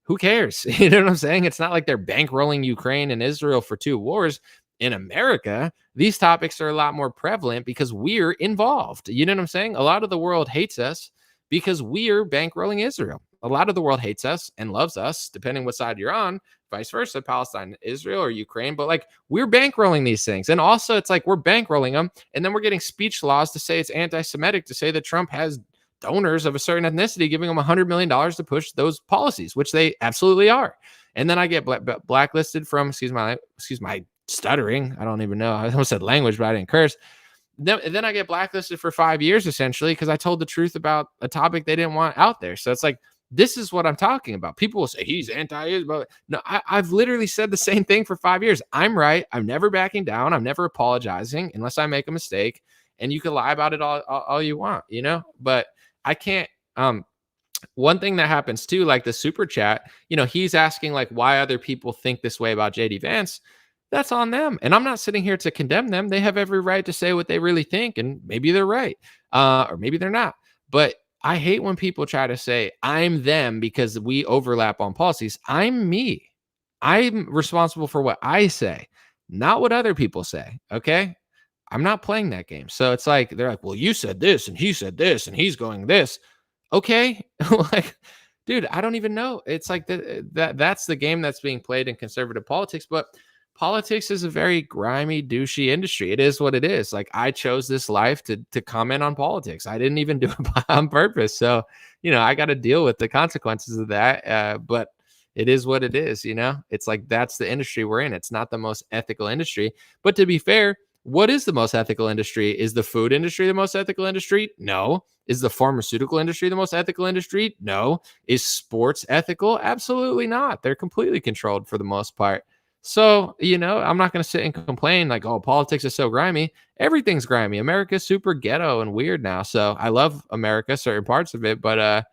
who cares? You know what I'm saying? It's not like they're bankrolling Ukraine and Israel for two wars. In America, these topics are a lot more prevalent because we're involved. You know what I'm saying? A lot of the world hates us because we're bankrolling Israel. A lot of the world hates us and loves us, depending what side you're on, vice versa, Palestine, Israel, or Ukraine. But like we're bankrolling these things. And also, it's like we're bankrolling them. And then we're getting speech laws to say it's anti Semitic, to say that Trump has donors of a certain ethnicity giving them $100 million to push those policies, which they absolutely are. And then I get blacklisted from, excuse my stuttering. I don't even know. I almost said language, but I didn't curse. Then I get blacklisted for 5 years essentially because I told the truth about a topic they didn't want out there. So it's like, this is what I'm talking about. People will say he's anti-Israel. No, I've literally said the same thing for 5 years. I'm right. I'm never backing down. I'm never apologizing unless I make a mistake. And you can lie about it all you want, you know? But I can't. One thing that happens too, like the super chat, he's asking like why other people think this way about JD Vance. That's on them. And I'm not sitting here to condemn them. They have every right to say what they really think. And maybe they're right. Or maybe they're not. But I hate when people try to say I'm them because we overlap on policies. I'm me. I'm responsible for what I say, not what other people say. Okay. I'm not playing that game. So it's like, they're like, well, you said this and he said this and he's going this. Okay. Like, dude, I don't even know. It's like that's the game that's being played in conservative politics. But politics is a very grimy, douchey industry. It is what it is. Like I chose this life to comment on politics. I didn't even do it on purpose. So, I got to deal with the consequences of that. But it is what it is. It's like that's the industry we're in. It's not the most ethical industry. But to be fair, what is the most ethical industry? Is the food industry the most ethical industry? No. Is the pharmaceutical industry the most ethical industry? No. Is sports ethical? Absolutely not. They're completely controlled for the most part. So, I'm not going to sit and complain like, oh, politics is so grimy. Everything's grimy. America's super ghetto and weird now. So I love America, certain parts of it, but,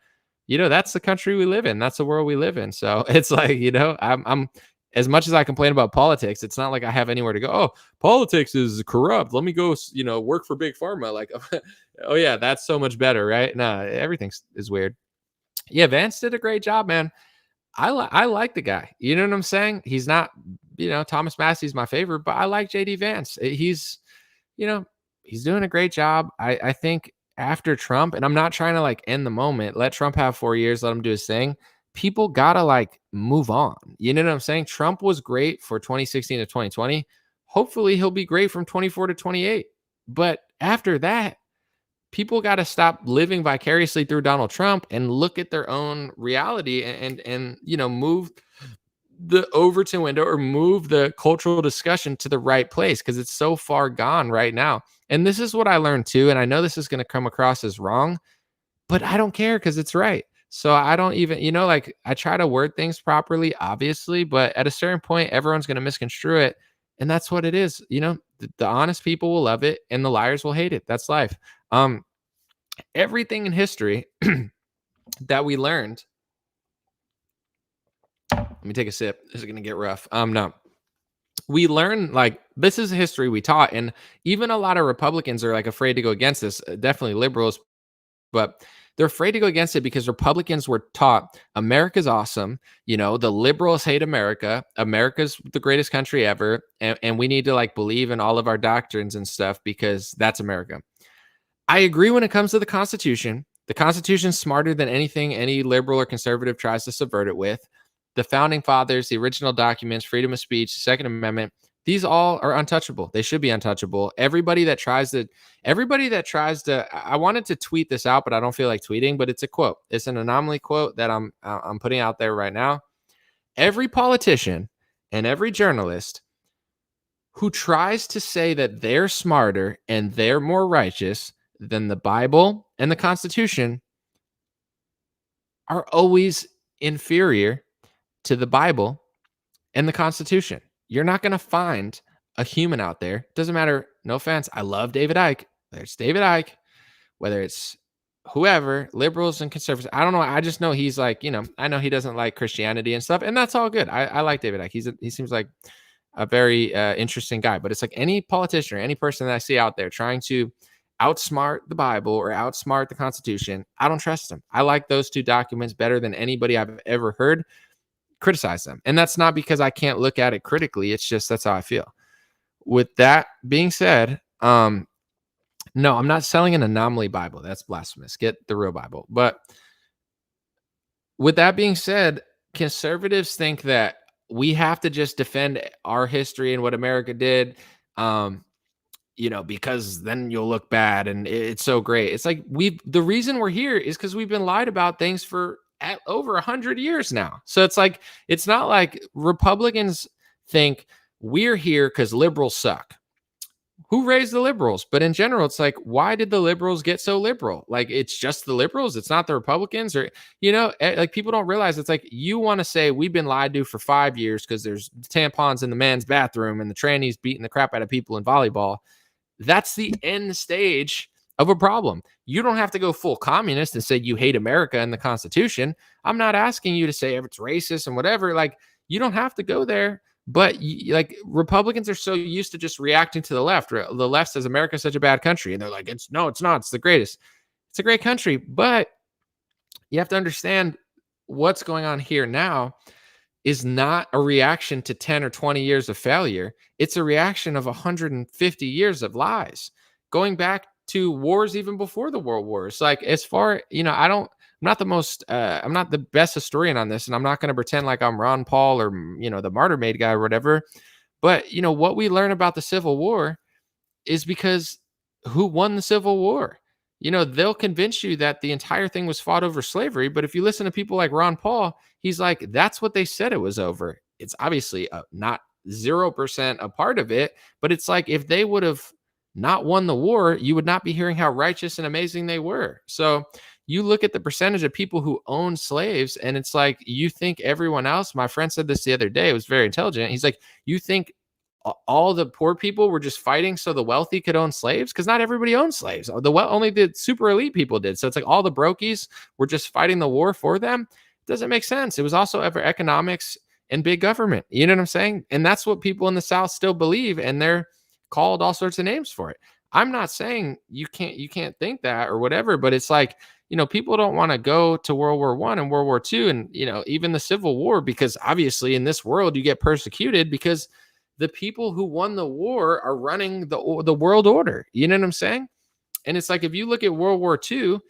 that's the country we live in. That's the world we live in. So it's like, I'm as much as I complain about politics, it's not like I have anywhere to go. Oh, politics is corrupt. Let me go, work for big pharma. Like, oh yeah, that's so much better, right? No, everything is weird. Yeah, Vance did a great job, man. I like the guy. You know what I'm saying? He's not, Thomas Massey's my favorite, but I like JD Vance. He's doing a great job. I think after Trump, and I'm not trying to like end the moment, let Trump have 4 years, let him do his thing. People gotta like move on. You know what I'm saying? Trump was great for 2016 to 2020. Hopefully he'll be great from 24 to 28. But after that, people got to stop living vicariously through Donald Trump and look at their own reality and move the Overton window or move the cultural discussion to the right place because it's so far gone right now. And this is what I learned too. And I know this is going to come across as wrong, but I don't care because it's right. So I don't even, like I try to word things properly, obviously, but at a certain point, everyone's going to misconstrue it. And that's what it is. The honest people will love it and the liars will hate it. That's life. Um, Everything in history that we learned. Let me take a sip. This is going to get rough. No, we learn like this is a history we taught, and even a lot of Republicans are like afraid to go against this. Definitely liberals, but they're afraid to go against it because Republicans were taught America's awesome. The liberals hate America. America's the greatest country ever. And we need to like believe in all of our doctrines and stuff because that's America. I agree when it comes to the Constitution. The Constitution's smarter than anything any liberal or conservative tries to subvert it with. The founding fathers, the original documents, freedom of speech, the Second Amendment, these all are untouchable. They should be untouchable. Everybody that tries to, I wanted to tweet this out, but I don't feel like tweeting, but it's a quote. It's an anomaly quote that I'm putting out there right now. Every politician and every journalist who tries to say that they're smarter and they're more righteous than the Bible and the Constitution are always inferior to the Bible and the Constitution. You're not going to find a human out there. Doesn't matter. No offense. I love David Icke. Whether it's David Icke, whether it's whoever, liberals and conservatives. I don't know. I just know he's like, I know he doesn't like Christianity and stuff, and that's all good. I like David Icke. He seems like a very interesting guy. But it's like any politician or any person that I see out there trying to outsmart the Bible or outsmart the Constitution, I don't trust them. I like those two documents better than anybody I've ever heard criticize them. And that's not because I can't look at it critically. It's just that's how I feel. With that being said, no, I'm not selling an anomaly Bible. That's blasphemous. Get the real Bible. But with that being said, conservatives think that we have to just defend our history and what America did, because then you'll look bad and it's so great. It's like the reason we're here is because we've been lied about things for over 100 years now. So it's like, it's not like Republicans think we're here because liberals suck. Who raised the liberals? But in general, it's like, why did the liberals get so liberal? Like, it's just the liberals. It's not the Republicans like people don't realize it's like you want to say we've been lied to for 5 years because there's tampons in the men's bathroom and the trannies beating the crap out of people in volleyball. That's the end stage of a problem. You don't have to go full communist and say you hate America and the Constitution. I'm not asking you to say if it's racist and whatever. Like, you don't have to go there. But like Republicans are so used to just reacting to the left. The left says America's such a bad country, and they're like, it's not. It's the greatest. It's a great country, but you have to understand what's going on here now is not a reaction to 10 or 20 years of failure. It's a reaction of 150 years of lies, going back to wars even before the World Wars. Like, as far, I'm not the best historian on this, and I'm not going to pretend like I'm Ron Paul or, the Martyr Maid guy or whatever. But, what we learn about the Civil War is because who won the Civil War? They'll convince you that the entire thing was fought over slavery. But if you listen to people like Ron Paul, he's like, that's what they said it was over. It's obviously not 0% a part of it. But it's like, if they would have not won the war, you would not be hearing how righteous and amazing they were. So you look at the percentage of people who own slaves, and it's like, you think everyone else, my friend said this the other day, it was very intelligent. He's like, you think all the poor people were just fighting so the wealthy could own slaves? Because not everybody owns slaves. Only the super elite people did. So it's like all the brokies were just fighting the war for them. It doesn't make sense. It was also ever economics and big government. You know what I'm saying? And that's what people in the South still believe, and they're called all sorts of names for it. I'm not saying you can't think that or whatever, but it's like, people don't want to go to World War I and World War II and, even the Civil War, because obviously in this world you get persecuted because the people who won the war are running the world order. You know what I'm saying? And it's like, if you look at World War II,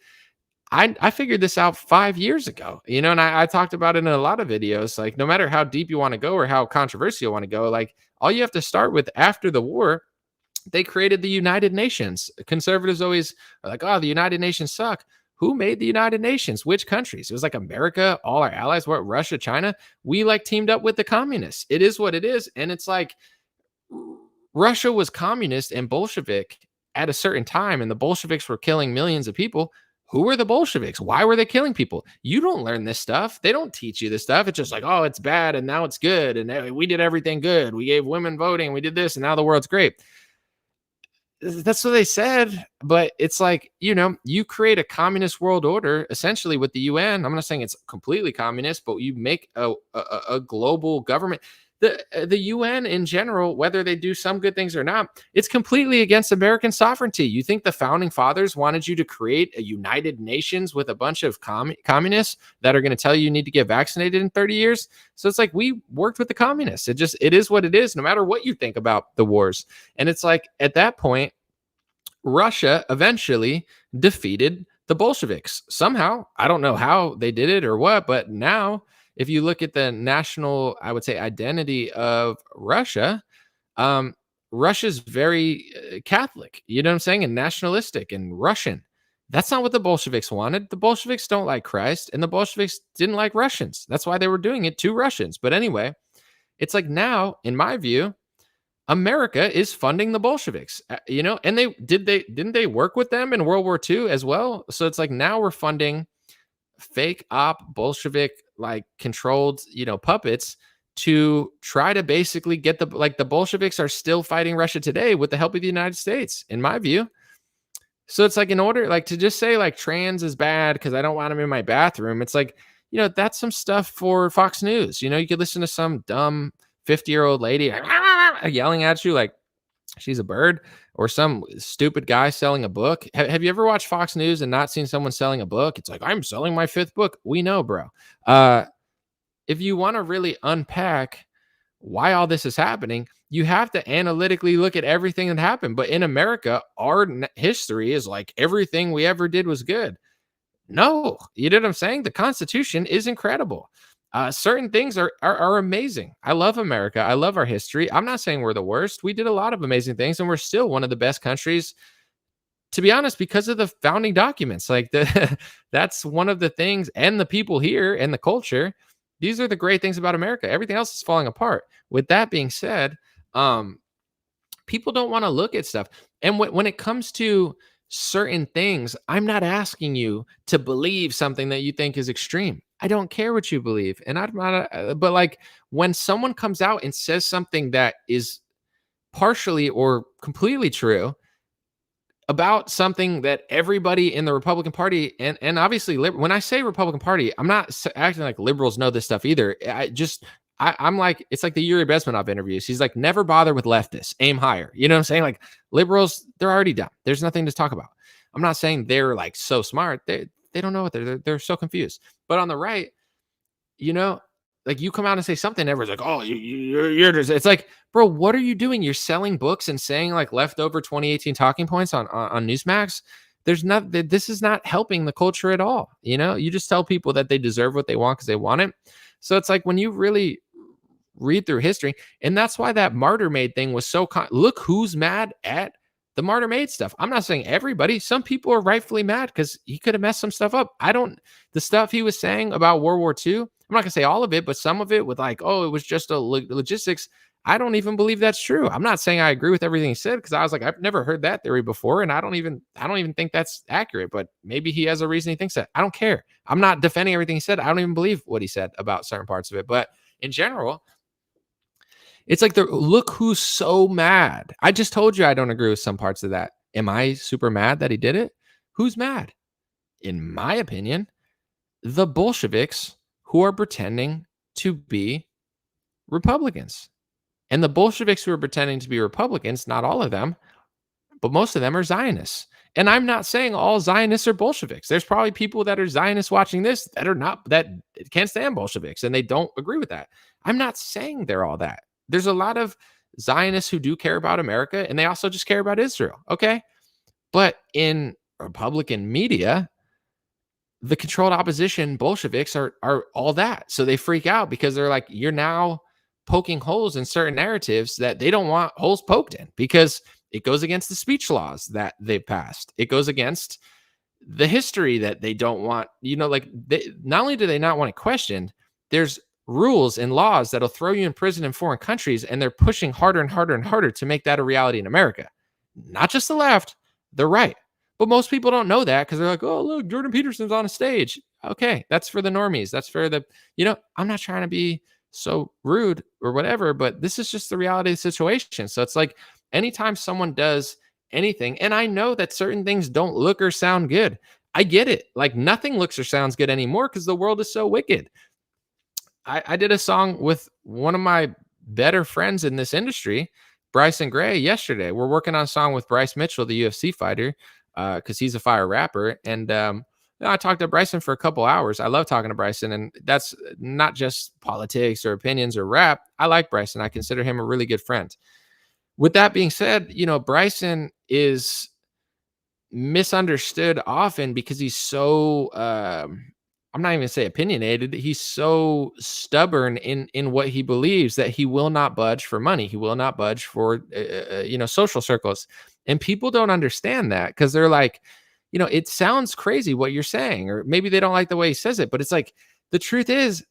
I figured this out 5 years ago, and I talked about it in a lot of videos. Like, no matter how deep you want to go or how controversial you want to go, like, all you have to start with after the war, they created the United Nations. Conservatives always are like, oh, the United Nations suck. Who made the United Nations? Which countries? It was like America, all our allies, Russia, China. We like teamed up with the communists. It is what it is. And it's like, Russia was communist and Bolshevik at a certain time, and the Bolsheviks were killing millions of people. Who were the Bolsheviks? Why were they killing people? You don't learn this stuff. They don't teach you this stuff. It's just like, oh, it's bad and now it's good. And we did everything good. We gave women voting. We did this and now the world's great. That's what they said. But it's like, you create a communist world order essentially with the UN. I'm not saying it's completely communist, but you make a global government. The UN in general, whether they do some good things or not, it's completely against American sovereignty. You think the founding fathers wanted you to create a United Nations with a bunch of communists that are going to tell you need to get vaccinated in 30 years? So it's like we worked with the communists. It is what it is, no matter what you think about the wars. And it's like at that point, Russia eventually defeated the Bolsheviks somehow. I don't know how they did it or what, but now if you look at the national, I would say, identity of Russia, Russia's very Catholic, you know what I'm saying, and nationalistic and Russian. That's not what the Bolsheviks wanted. The Bolsheviks don't like Christ, and the Bolsheviks didn't like Russians. That's why they were doing it to Russians. But anyway, it's like now, in my view, America is funding the Bolsheviks, and didn't they work with them in World War II as well? So it's like now we're funding fake op Bolshevik like controlled, puppets to try to basically get the Bolsheviks are still fighting Russia today with the help of the United States, in my view. So it's like in order like to just say like trans is bad because I don't want them in my bathroom. It's like, that's some stuff for Fox News. You could listen to some dumb 50-year-old lady yelling at you like she's a bird, or some stupid guy selling a book. Have you ever watched Fox News and not seen someone selling a book? It's like, I'm selling my 5th book. We know, bro. If you want to really unpack why all this is happening, you have to analytically look at everything that happened. But in America, our history is like everything we ever did was good. No, you know what I'm saying? The Constitution is incredible. Certain things are amazing. I love America. I love our history. I'm not saying we're the worst. We did a lot of amazing things, and we're still one of the best countries, to be honest, because of the founding documents. Like that's one of the things, and the people here and the culture. These are the great things about America. Everything else is falling apart. With that being said, people don't want to look at stuff. And when it comes to certain things, I'm not asking you to believe something that you think is extreme. I don't care what you believe. And I'm not, but like when someone comes out and says something that is partially or completely true about something that everybody in the Republican Party and obviously when I say Republican Party, I'm not acting like liberals know this stuff either. I'm like, it's like the Yuri Bezmenov interviews. He's like, never bother with leftists, aim higher. You know what I'm saying? Like liberals, they're already dumb. There's nothing to talk about. I'm not saying they're like so smart. They don't know what they're so confused. But on the right, like you come out and say something, everyone's like, oh, you're just, it's like, bro, what are you doing? You're selling books and saying like leftover 2018 talking points on Newsmax. This is not helping the culture at all. You just tell people that they deserve what they want because they want it. So it's like when you really read through history, and that's why that Martyr Maid thing was so look who's mad at the Martyr Maid stuff. I'm not saying everybody. Some people are rightfully mad because he could have messed some stuff up. The stuff he was saying about World War II, I'm not gonna say all of it, but some of it with like, oh, it was just a logistics. I don't even believe that's true. I'm not saying I agree with everything he said because I was like, I've never heard that theory before, and I don't even think that's accurate. But maybe he has a reason he thinks that. I don't care. I'm not defending everything he said. I don't even believe what he said about certain parts of it. But in general, it's like look who's so mad. I just told you I don't agree with some parts of that. Am I super mad that he did it? Who's mad? In my opinion, the Bolsheviks who are pretending to be Republicans. And the Bolsheviks who are pretending to be Republicans, not all of them, but most of them are Zionists. And I'm not saying all Zionists are Bolsheviks. There's probably people that are Zionists watching this that are not, that can't stand Bolsheviks and they don't agree with that. I'm not saying they're all that. There's a lot of Zionists who do care about America and they also just care about Israel. Okay. But in Republican media, the controlled opposition Bolsheviks are all that. So they freak out because they're like, you're now poking holes in certain narratives that they don't want holes poked in because it goes against the speech laws that they've passed. It goes against the history that they don't want, not only do they not want it questioned, there's rules and laws that'll throw you in prison in foreign countries, and they're pushing harder and harder and harder to make that a reality in America. Not just the left, the right. But most people don't know that because they're like, oh, look, Jordan Peterson's on a stage. Okay, that's for the normies. That's for the, I'm not trying to be so rude or whatever, but this is just the reality of the situation. So it's like anytime someone does anything, and I know that certain things don't look or sound good. I get it. Like nothing looks or sounds good anymore because the world is so wicked. I did a song with one of my better friends in this industry, Bryson Gray, yesterday. We're working on a song with Bryce Mitchell, the UFC fighter, because he's a fire rapper. And I talked to Bryson for a couple hours. I love talking to Bryson, and that's not just politics or opinions or rap. I like Bryson. I consider him a really good friend. With that being said, Bryson is misunderstood often because he's so I'm not even gonna say opinionated. He's so stubborn in what he believes that he will not budge for money. He will not budge for social circles. And people don't understand that because they're like, it sounds crazy what you're saying, or maybe they don't like the way he says it, but it's like the truth is,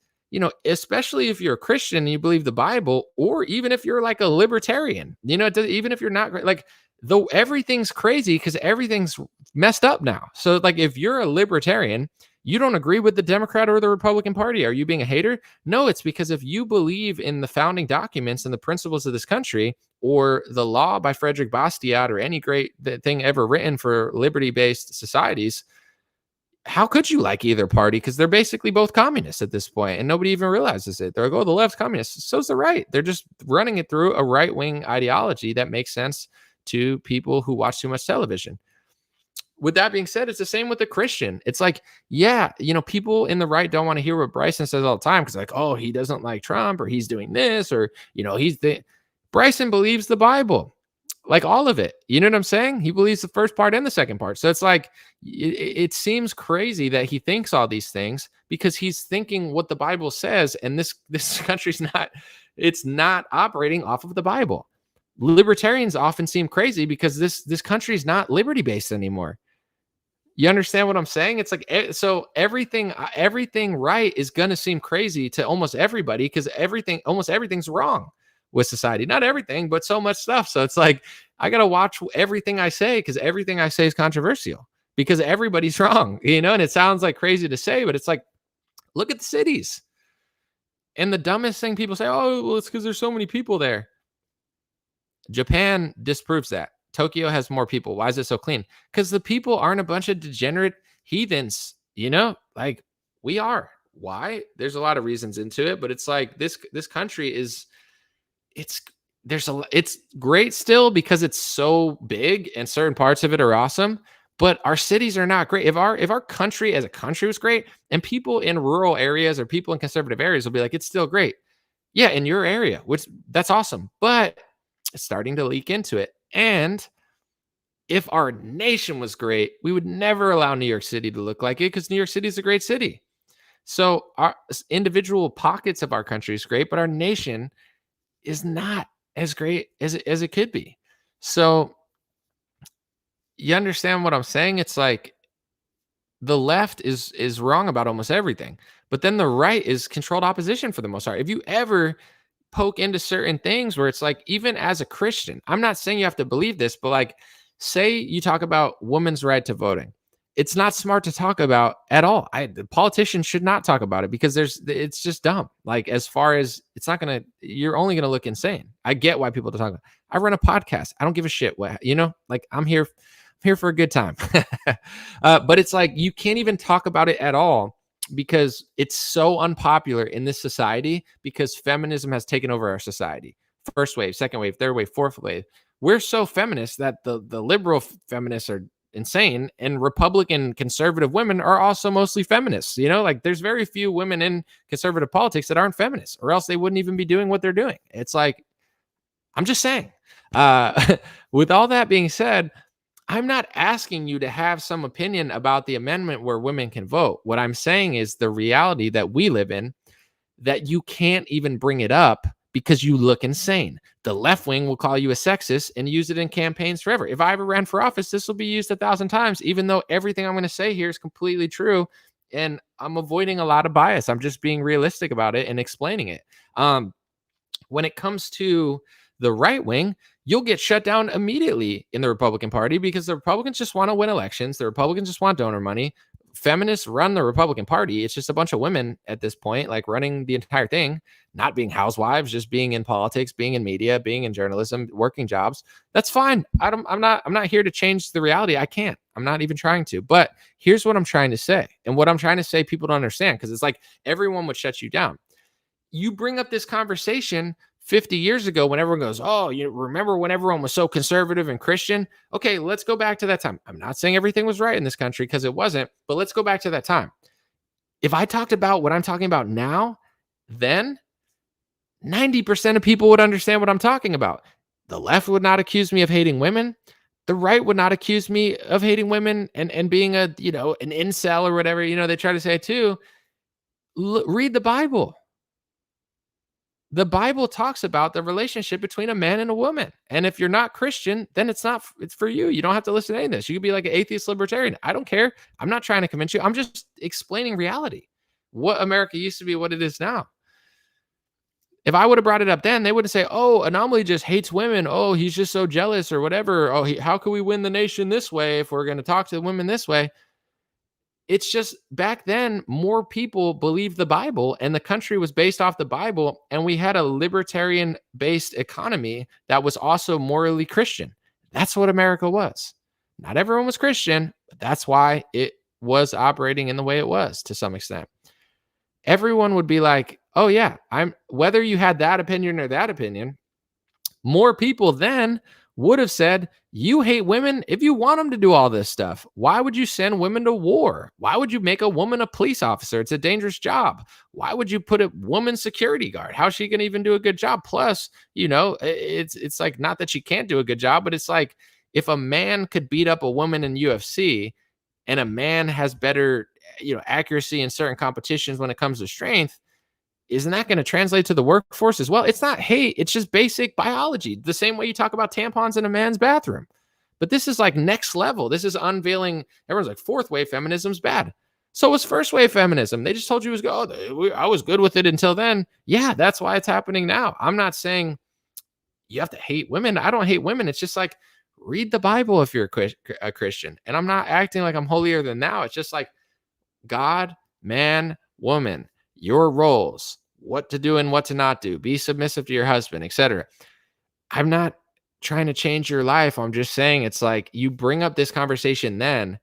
especially if you're a Christian and you believe the Bible, or even if you're like a libertarian, even if you're not like, though everything's crazy because everything's messed up now. So like if you're a libertarian, you don't agree with the Democrat or the Republican Party. Are you being a hater? No, it's because if you believe in the founding documents and the principles of this country, or the law by Frederick Bastiat, or any great thing ever written for liberty-based societies, how could you like either party? Because they're basically both communists at this point, and nobody even realizes it. They're like, oh, the left's communist. So's the right. They're just running it through a right-wing ideology that makes sense to people who watch too much television. With that being said, it's the same with the Christian. It's like, yeah, people in the right don't want to hear what Bryson says all the time because, like, oh, he doesn't like Trump, or he's doing this, or Bryson believes the Bible, like all of it. You know what I'm saying? He believes the first part and the second part. So it's like it seems crazy that he thinks all these things because he's thinking what the Bible says, and this country's not operating off of the Bible. Libertarians often seem crazy because this country's not liberty based anymore. You understand what I'm saying? It's like, so everything right is going to seem crazy to almost everybody because almost everything's wrong with society. Not everything, but so much stuff. So it's like, I got to watch everything I say because everything I say is controversial because everybody's wrong, and it sounds like crazy to say, but it's like, look at the cities. And the dumbest thing people say, oh, well, it's because there's so many people there. Japan disproves that. Tokyo has more people. Why is it so clean? Because the people aren't a bunch of degenerate heathens, like we are. Why? There's a lot of reasons into it, but it's like this country it's great still because it's so big and certain parts of it are awesome, but our cities are not great. If our country as a country was great, and people in rural areas or people in conservative areas will be like, it's still great. Yeah, in your area, which that's awesome, but it's starting to leak into it. And if our nation was great, we would never allow New York City to look like it because New York City is a great city. So our individual pockets of our country is great, but our nation is not as great as it could be. So you understand what I'm saying? It's like the left is wrong about almost everything, but then the right is controlled opposition for the most part. If you ever poke into certain things where it's like, even as a Christian, I'm not saying you have to believe this, but like, say you talk about women's right to voting. It's not smart to talk about at all. The politicians should not talk about it because it's just dumb. Like, as far as you're only gonna look insane. I get why people don't talk about it. I run a podcast. I don't give a shit what, like I'm here for a good time. But it's like, you can't even talk about it at all because it's so unpopular in this society because feminism has taken over our society. First wave, second wave, third wave, fourth wave. We're so feminist that the liberal feminists are insane, and Republican conservative women are also mostly feminists. Like there's very few women in conservative politics that aren't feminists, or else they wouldn't even be doing what they're doing. It's like, I'm just saying. With all that being said, I'm not asking you to have some opinion about the amendment where women can vote. What I'm saying is the reality that we live in, that you can't even bring it up because you look insane. The left wing will call you a sexist and use it in campaigns forever. If I ever ran for office, this will be used 1,000 times, even though everything I'm going to say here is completely true. And I'm avoiding a lot of bias. I'm just being realistic about it and explaining it. When it comes to the right wing, you'll get shut down immediately in the Republican Party because the Republicans just want to win elections. The Republicans just want donor money. Feminists run the Republican Party. It's just a bunch of women at this point, like running the entire thing, not being housewives, just being in politics, being in media, being in journalism, working jobs. That's fine. I'm not here to change the reality. I can't. I'm not even trying to. But here's what I'm trying to say. And what I'm trying to say, people don't understand, because it's like everyone would shut you down. You bring up this conversation 50 years ago when everyone goes, oh, you remember when everyone was so conservative and Christian? Okay, let's go back to that time. I'm not saying everything was right in this country, because it wasn't, but let's go back to that time. If I talked about what I'm talking about now, then 90% of people would understand what I'm talking about. The left would not accuse me of hating women. The right would not accuse me of hating women and being an incel or whatever, they try to say too. Read the Bible. The Bible talks about the relationship between a man and a woman. And if you're not Christian, then it's for you. You don't have to listen to any of this. You could be like an atheist libertarian. I don't care. I'm not trying to convince you. I'm just explaining reality. What America used to be, what it is now. If I would have brought it up then, they wouldn't say, oh, Anomaly just hates women. Oh, he's just so jealous or whatever. Oh, how can we win the nation this way if we're going to talk to women this way? It's just back then, more people believed the Bible, and the country was based off the Bible, and we had a libertarian-based economy that was also morally Christian. That's what America was. Not everyone was Christian, but that's why it was operating in the way it was to some extent. Everyone would be like, oh yeah, whether you had that opinion or that opinion, more people then would have said, you hate women if you want them to do all this stuff. Why would you send women to war? Why would you make a woman a police officer? It's a dangerous job. Why would you put a woman security guard? How's she going to even do a good job? Plus, it's like, not that she can't do a good job, but it's like, if a man could beat up a woman in UFC and a man has better, accuracy in certain competitions when it comes to strength, isn't that going to translate to the workforce as well? It's not hate. It's just basic biology. The same way you talk about tampons in a man's bathroom. But this is like next level. This is unveiling. Everyone's like, fourth wave feminism's bad. So was first wave feminism. They just told you it was good. Oh, I was good with it until then. Yeah, that's why it's happening now. I'm not saying you have to hate women. I don't hate women. It's just like, read the Bible if you're a Christian. And I'm not acting like I'm holier than thou. It's just like God, man, woman. Your roles, what to do and what to not do, be submissive to your husband, etc. I'm not trying to change your life. I'm just saying, it's like, you bring up this conversation, then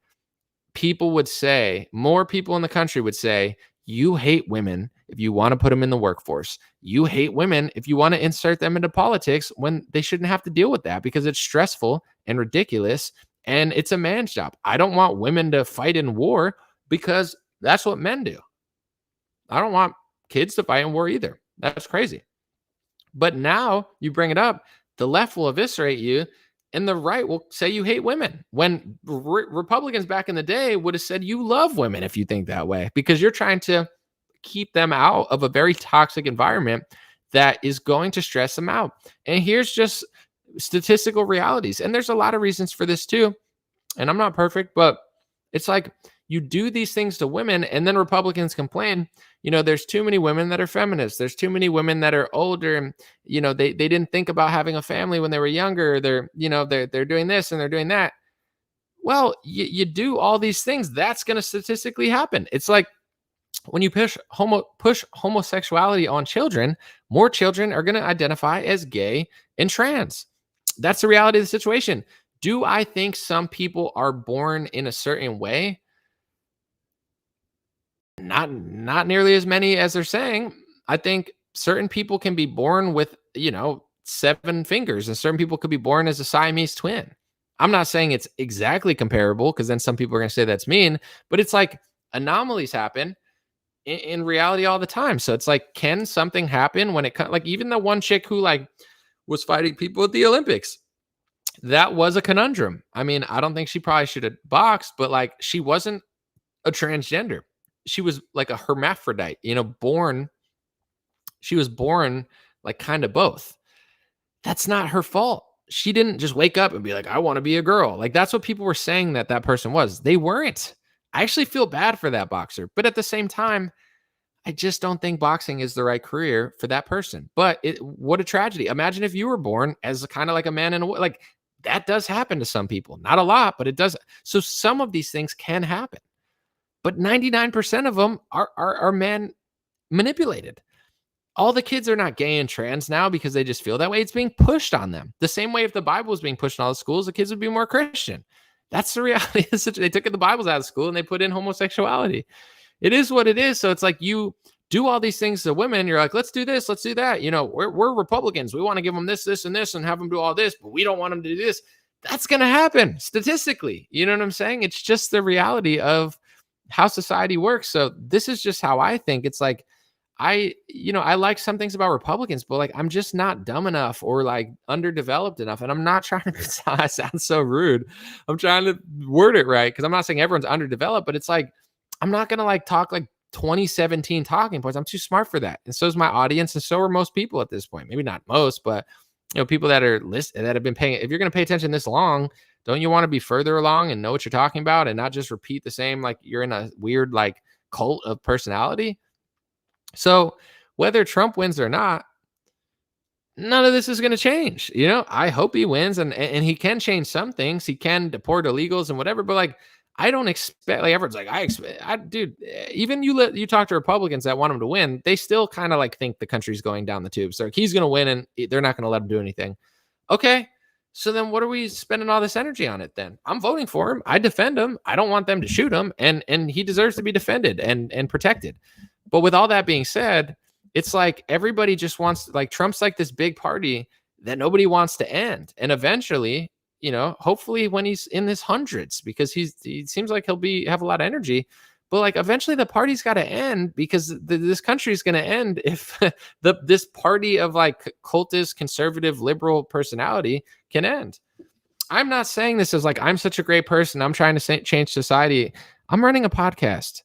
people would say, more people in the country would say, you hate women if you want to put them in the workforce. You hate women if you want to insert them into politics when they shouldn't have to deal with that because it's stressful and ridiculous and it's a man's job. I don't want women to fight in war because that's what men do. I don't want kids to fight in war either. That's crazy. But now you bring it up, the left will eviscerate you and the right will say you hate women. When Republicans back in the day would have said you love women if you think that way, because you're trying to keep them out of a very toxic environment that is going to stress them out. And here's just statistical realities. And there's a lot of reasons for this too. And I'm not perfect, but it's like, you do these things to women and then Republicans complain, there's too many women that are feminists. There's too many women that are older and, they didn't think about having a family when they were younger. They're doing this and they're doing that. Well, you do all these things. That's going to statistically happen. It's like when you push homosexuality on children, more children are going to identify as gay and trans. That's the reality of the situation. Do I think some people are born in a certain way? Not nearly as many as they're saying. I think certain people can be born with, 7 fingers and certain people could be born as a Siamese twin. I'm not saying it's exactly comparable because then some people are going to say that's mean, but it's like anomalies happen in reality all the time. So it's like, can something happen when it comes, like even the one chick who like was fighting people at the Olympics, that was a conundrum. I mean, I don't think she probably should have boxed, but like she wasn't a transgender. She was like a hermaphrodite, she was born like kind of both. That's not her fault. She didn't just wake up and be like, I want to be a girl. Like that's what people were saying that person was. They weren't. I actually feel bad for that boxer. But at the same time, I just don't think boxing is the right career for that person. But what a tragedy. Imagine if you were born as kind of like a man and a like that does happen to some people. Not a lot, but it does. So some of these things can happen. But 99% of them are man manipulated. All the kids are not gay and trans now because they just feel that way. It's being pushed on them. The same way if the Bible was being pushed in all the schools, the kids would be more Christian. That's the reality. They took the Bibles out of school and they put in homosexuality. It is what it is. So it's like you do all these things to women. You're like, let's do this, let's do that. We're Republicans. We want to give them this, this, and this, and have them do all this, but we don't want them to do this. That's going to happen statistically. You know what I'm saying? It's just the reality of how society works. So this is just how I think. It's like I like some things about Republicans, but like I'm just not dumb enough or like underdeveloped enough. And I'm not trying to I sound so rude. I'm trying to word it right because I'm not saying everyone's underdeveloped, but it's like I'm not gonna like talk like 2017 talking points. I'm too smart for that. And so is my audience, and so are most people at this point. Maybe not most, but people that are that have been paying. If you're gonna pay attention this long, don't you want to be further along and know what you're talking about and not just repeat the same like you're in a weird like cult of personality? So whether Trump wins or not, none of this is going to change. I hope he wins and he can change some things. He can deport illegals and whatever, but like, I don't expect like everyone's like, dude, even you talk to Republicans that want him to win, they still kind of like think the country's going down the tubes. So like, he's going to win and they're not going to let him do anything. Okay. So then what are we spending all this energy on it then? I'm voting for him. I defend him. I don't want them to shoot him and he deserves to be defended and protected. But with all that being said, it's like everybody just wants like Trump's like this big party that nobody wants to end. And eventually, hopefully when he's in his hundreds, because he seems like he'll have a lot of energy, but like eventually the party's got to end because this country is going to end if this party of like cultist, conservative, liberal personality can end. I'm not saying this as like I'm such a great person. I'm trying to change society. I'm running a podcast.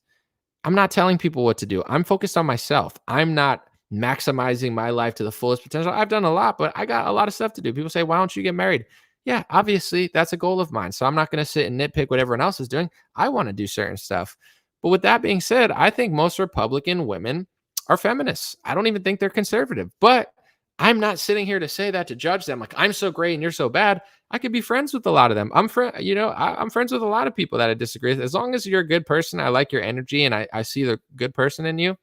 I'm not telling people what to do. I'm focused on myself. I'm not maximizing my life to the fullest potential. I've done a lot, but I got a lot of stuff to do. People say, why don't you get married? Yeah, obviously that's a goal of mine. So I'm not going to sit and nitpick what everyone else is doing. I want to do certain stuff. But with that being said, I think most Republican women are feminists. I don't even think they're conservative, but I'm not sitting here to say that to judge them. Like I'm so great and you're so bad. I could be friends with a lot of them. I'm friends with a lot of people that I disagree with. As long as you're a good person, I like your energy and I see the good person in you.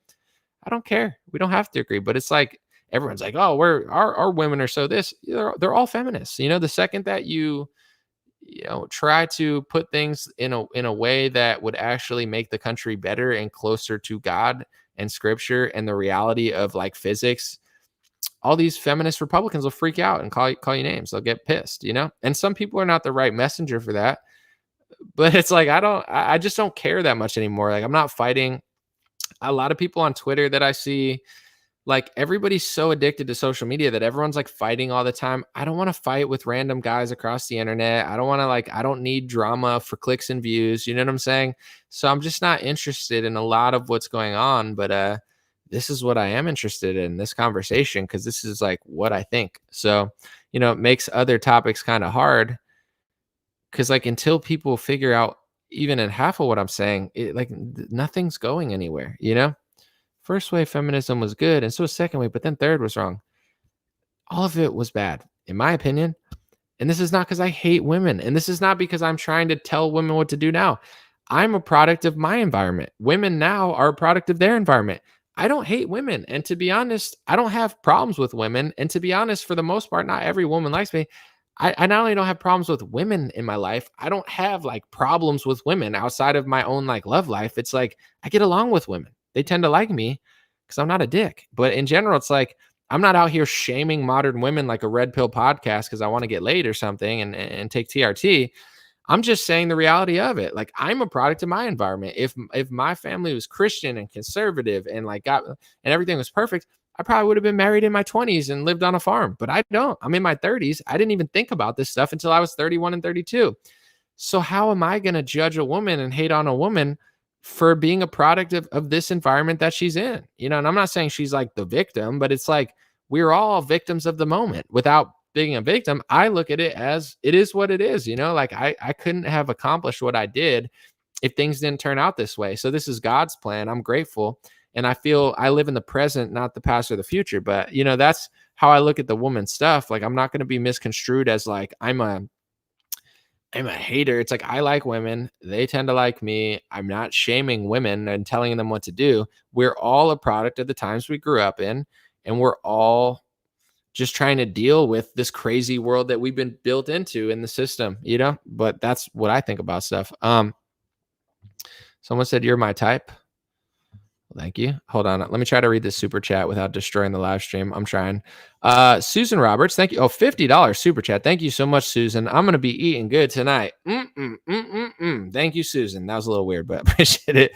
I don't care. We don't have to agree, but it's like everyone's like, oh, our women are so this. They're all feminists. The second that you try to put things in a way that would actually make the country better and closer to God and scripture and the reality of like physics, all these feminist Republicans will freak out and call you names. They'll get pissed, and some people are not the right messenger for that, but it's like, I just don't care that much anymore. Like I'm not fighting. A lot of people on Twitter that I see, like everybody's so addicted to social media that everyone's like fighting all the time. I don't want to fight with random guys across the internet. I don't want to I don't need drama for clicks and views. You know what I'm saying? So I'm just not interested in a lot of what's going on, but, this is what I am interested in this conversation because this is like what I think. So, it makes other topics kind of hard because like until people figure out even in half of what I'm saying, nothing's going anywhere, First wave feminism was good and so was second wave, but then third was wrong. All of it was bad, in my opinion. And this is not because I hate women. And this is not because I'm trying to tell women what to do now. I'm a product of my environment. Women now are a product of their environment. I don't hate women. And to be honest, I don't have problems with women. And to be honest, for the most part, not every woman likes me. I not only don't have problems with women in my life, I don't have like problems with women outside of my own like love life. It's like I get along with women. They tend to like me because I'm not a dick. But in general, it's like I'm not out here shaming modern women like a red pill podcast because I want to get laid or something and take TRT. I'm just saying the reality of it. Like I'm a product of my environment. If my family was Christian and conservative and and everything was perfect, I probably would have been married in my 20s and lived on a farm. But I don't. I'm in my 30s. I didn't even think about this stuff until I was 31 and 32. So how am I going to judge a woman and hate on a woman for being a product of this environment that she's in? And I'm not saying she's like the victim, but it's like we're all victims of the moment. Without being a victim, I look at it as it is what it is. Like I couldn't have accomplished what I did if things didn't turn out this way. So this is God's plan. I'm grateful. And I feel I live in the present, not the past or the future. But that's how I look at the woman stuff. Like, I'm not going to be misconstrued as like I'm a hater. It's like I like women. They tend to like me. I'm not shaming women and telling them what to do. We're all a product of the times we grew up in, and we're all just trying to deal with this crazy world that we've been built into in the system. But that's what I think about stuff. Someone said you're my type. Thank you. Hold on. Let me try to read this super chat without destroying the live stream. I'm trying. Susan Roberts, thank you. Oh, $50 super chat. Thank you so much, Susan. I'm going to be eating good tonight. Thank you, Susan. That was a little weird, but I appreciate it.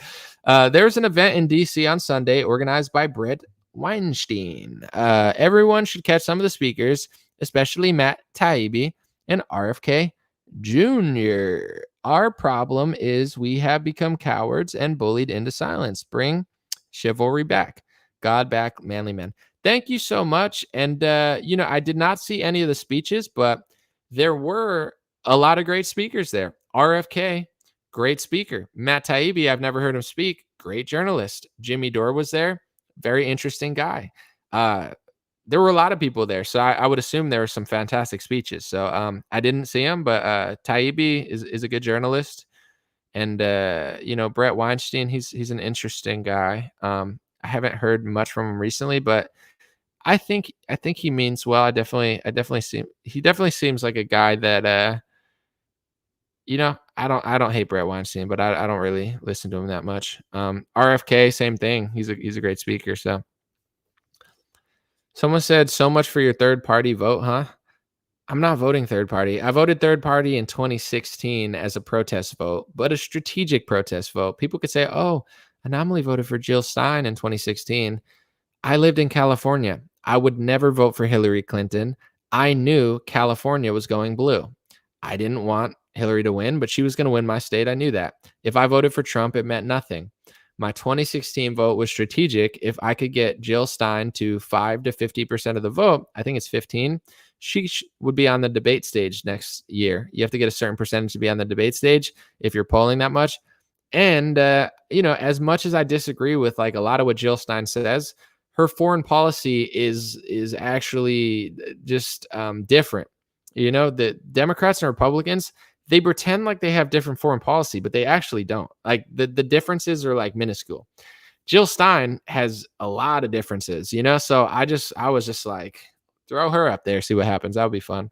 There's an event in DC on Sunday organized by Brett Weinstein. Everyone should catch some of the speakers, especially Matt Taibbi and RFK Jr. Our problem is we have become cowards and bullied into silence. Bring chivalry back. God back, manly men. Thank you so much. And, I did not see any of the speeches, but there were a lot of great speakers there. RFK, great speaker. Matt Taibbi, I've never heard him speak. Great journalist. Jimmy Dore was there. Very interesting guy. There were a lot of people there, so I would assume there were some fantastic speeches. So I didn't see him, but Taibbi is a good journalist. And Brett Weinstein, he's an interesting guy. I haven't heard much from him recently, but I think he means well. I definitely he definitely seems like a guy that I don't hate Brett Weinstein, but I don't really listen to him that much. RFK, same thing. He's a great speaker. So someone said so much for your third party vote, huh? I'm not voting third party. I voted third party in 2016 as a protest vote, but a strategic protest vote. People could say, oh, Anomaly voted for Jill Stein in 2016. I lived in California. I would never vote for Hillary Clinton. I knew California was going blue. I didn't want Hillary to win, but she was going to win my state. I knew that. If I voted for Trump, it meant nothing. My 2016 vote was strategic. If I could get Jill Stein to 5 to 50% of the vote, I think it's 15, she would be on the debate stage next year. You have to get a certain percentage to be on the debate stage if you're polling that much. And, as much as I disagree with like a lot of what Jill Stein says, her foreign policy is actually just different. The Democrats and Republicans, they pretend like they have different foreign policy, but they actually don't. Like the differences are like minuscule. Jill Stein has a lot of differences, so I was just like, throw her up there, see what happens. That would be fun.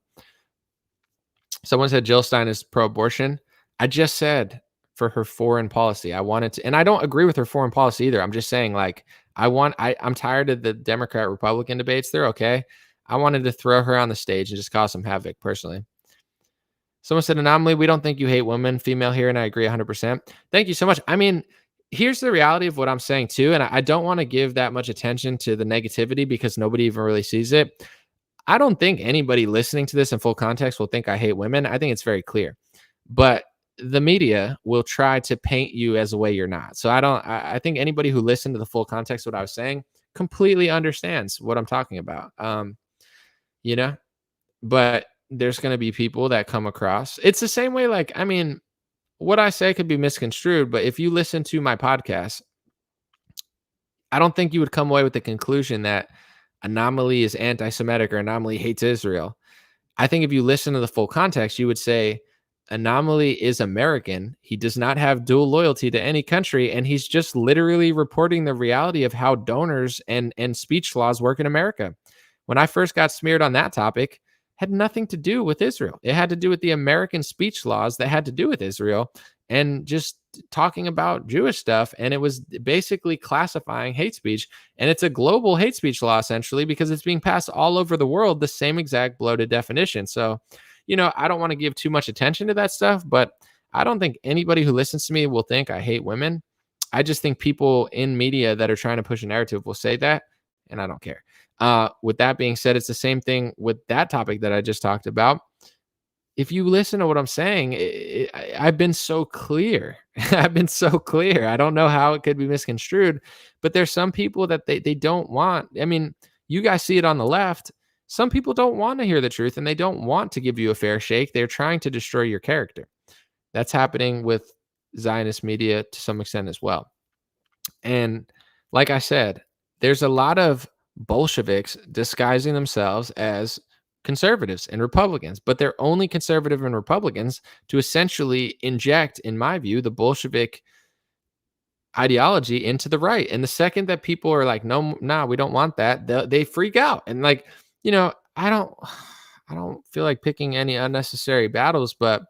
Someone said Jill Stein is pro-abortion. I just said for her foreign policy, I wanted to, and I don't agree with her foreign policy either. I'm just saying like, I'm tired of the Democrat Republican debates. They're okay. I wanted to throw her on the stage and just cause some havoc personally. Someone said, Anomaly, we don't think you hate women, female here, and I agree 100%. Thank you so much. I mean, here's the reality of what I'm saying too, and I don't want to give that much attention to the negativity because nobody even really sees it. I don't think anybody listening to this in full context will think I hate women. I think it's very clear. But the media will try to paint you as a way you're not. So I think anybody who listened to the full context of what I was saying completely understands what I'm talking about. But there's going to be people that come across. It's the same way. Like, I mean, what I say could be misconstrued, but if you listen to my podcast, I don't think you would come away with the conclusion that Anomaly is anti-Semitic or Anomaly hates Israel. I think if you listen to the full context, you would say Anomaly is American. He does not have dual loyalty to any country, and he's just literally reporting the reality of how donors and speech laws work in America. When I first got smeared on that topic, had nothing to do with Israel. It had to do with the American speech laws that had to do with Israel and just talking about Jewish stuff. And it was basically classifying hate speech. And it's a global hate speech law, essentially, because it's being passed all over the world, the same exact bloated definition. So, I don't want to give too much attention to that stuff, but I don't think anybody who listens to me will think I hate women. I just think people in media that are trying to push a narrative will say that, and I don't care. With that being said, it's the same thing with that topic that I just talked about. If you listen to what I'm saying, I've been so clear. I've been so clear. I don't know how it could be misconstrued, but there's some people that they don't want. I mean, you guys see it on the left. Some people don't want to hear the truth and they don't want to give you a fair shake. They're trying to destroy your character. That's happening with Zionist media to some extent as well. And Like I said, there's a lot of Bolsheviks disguising themselves as conservatives and Republicans, but they're only conservative and Republicans to essentially inject, in my view, the Bolshevik ideology into the right. And the second that people are like, no, nah, we don't want that, they freak out. And like, I don't, I don't feel like picking any unnecessary battles, but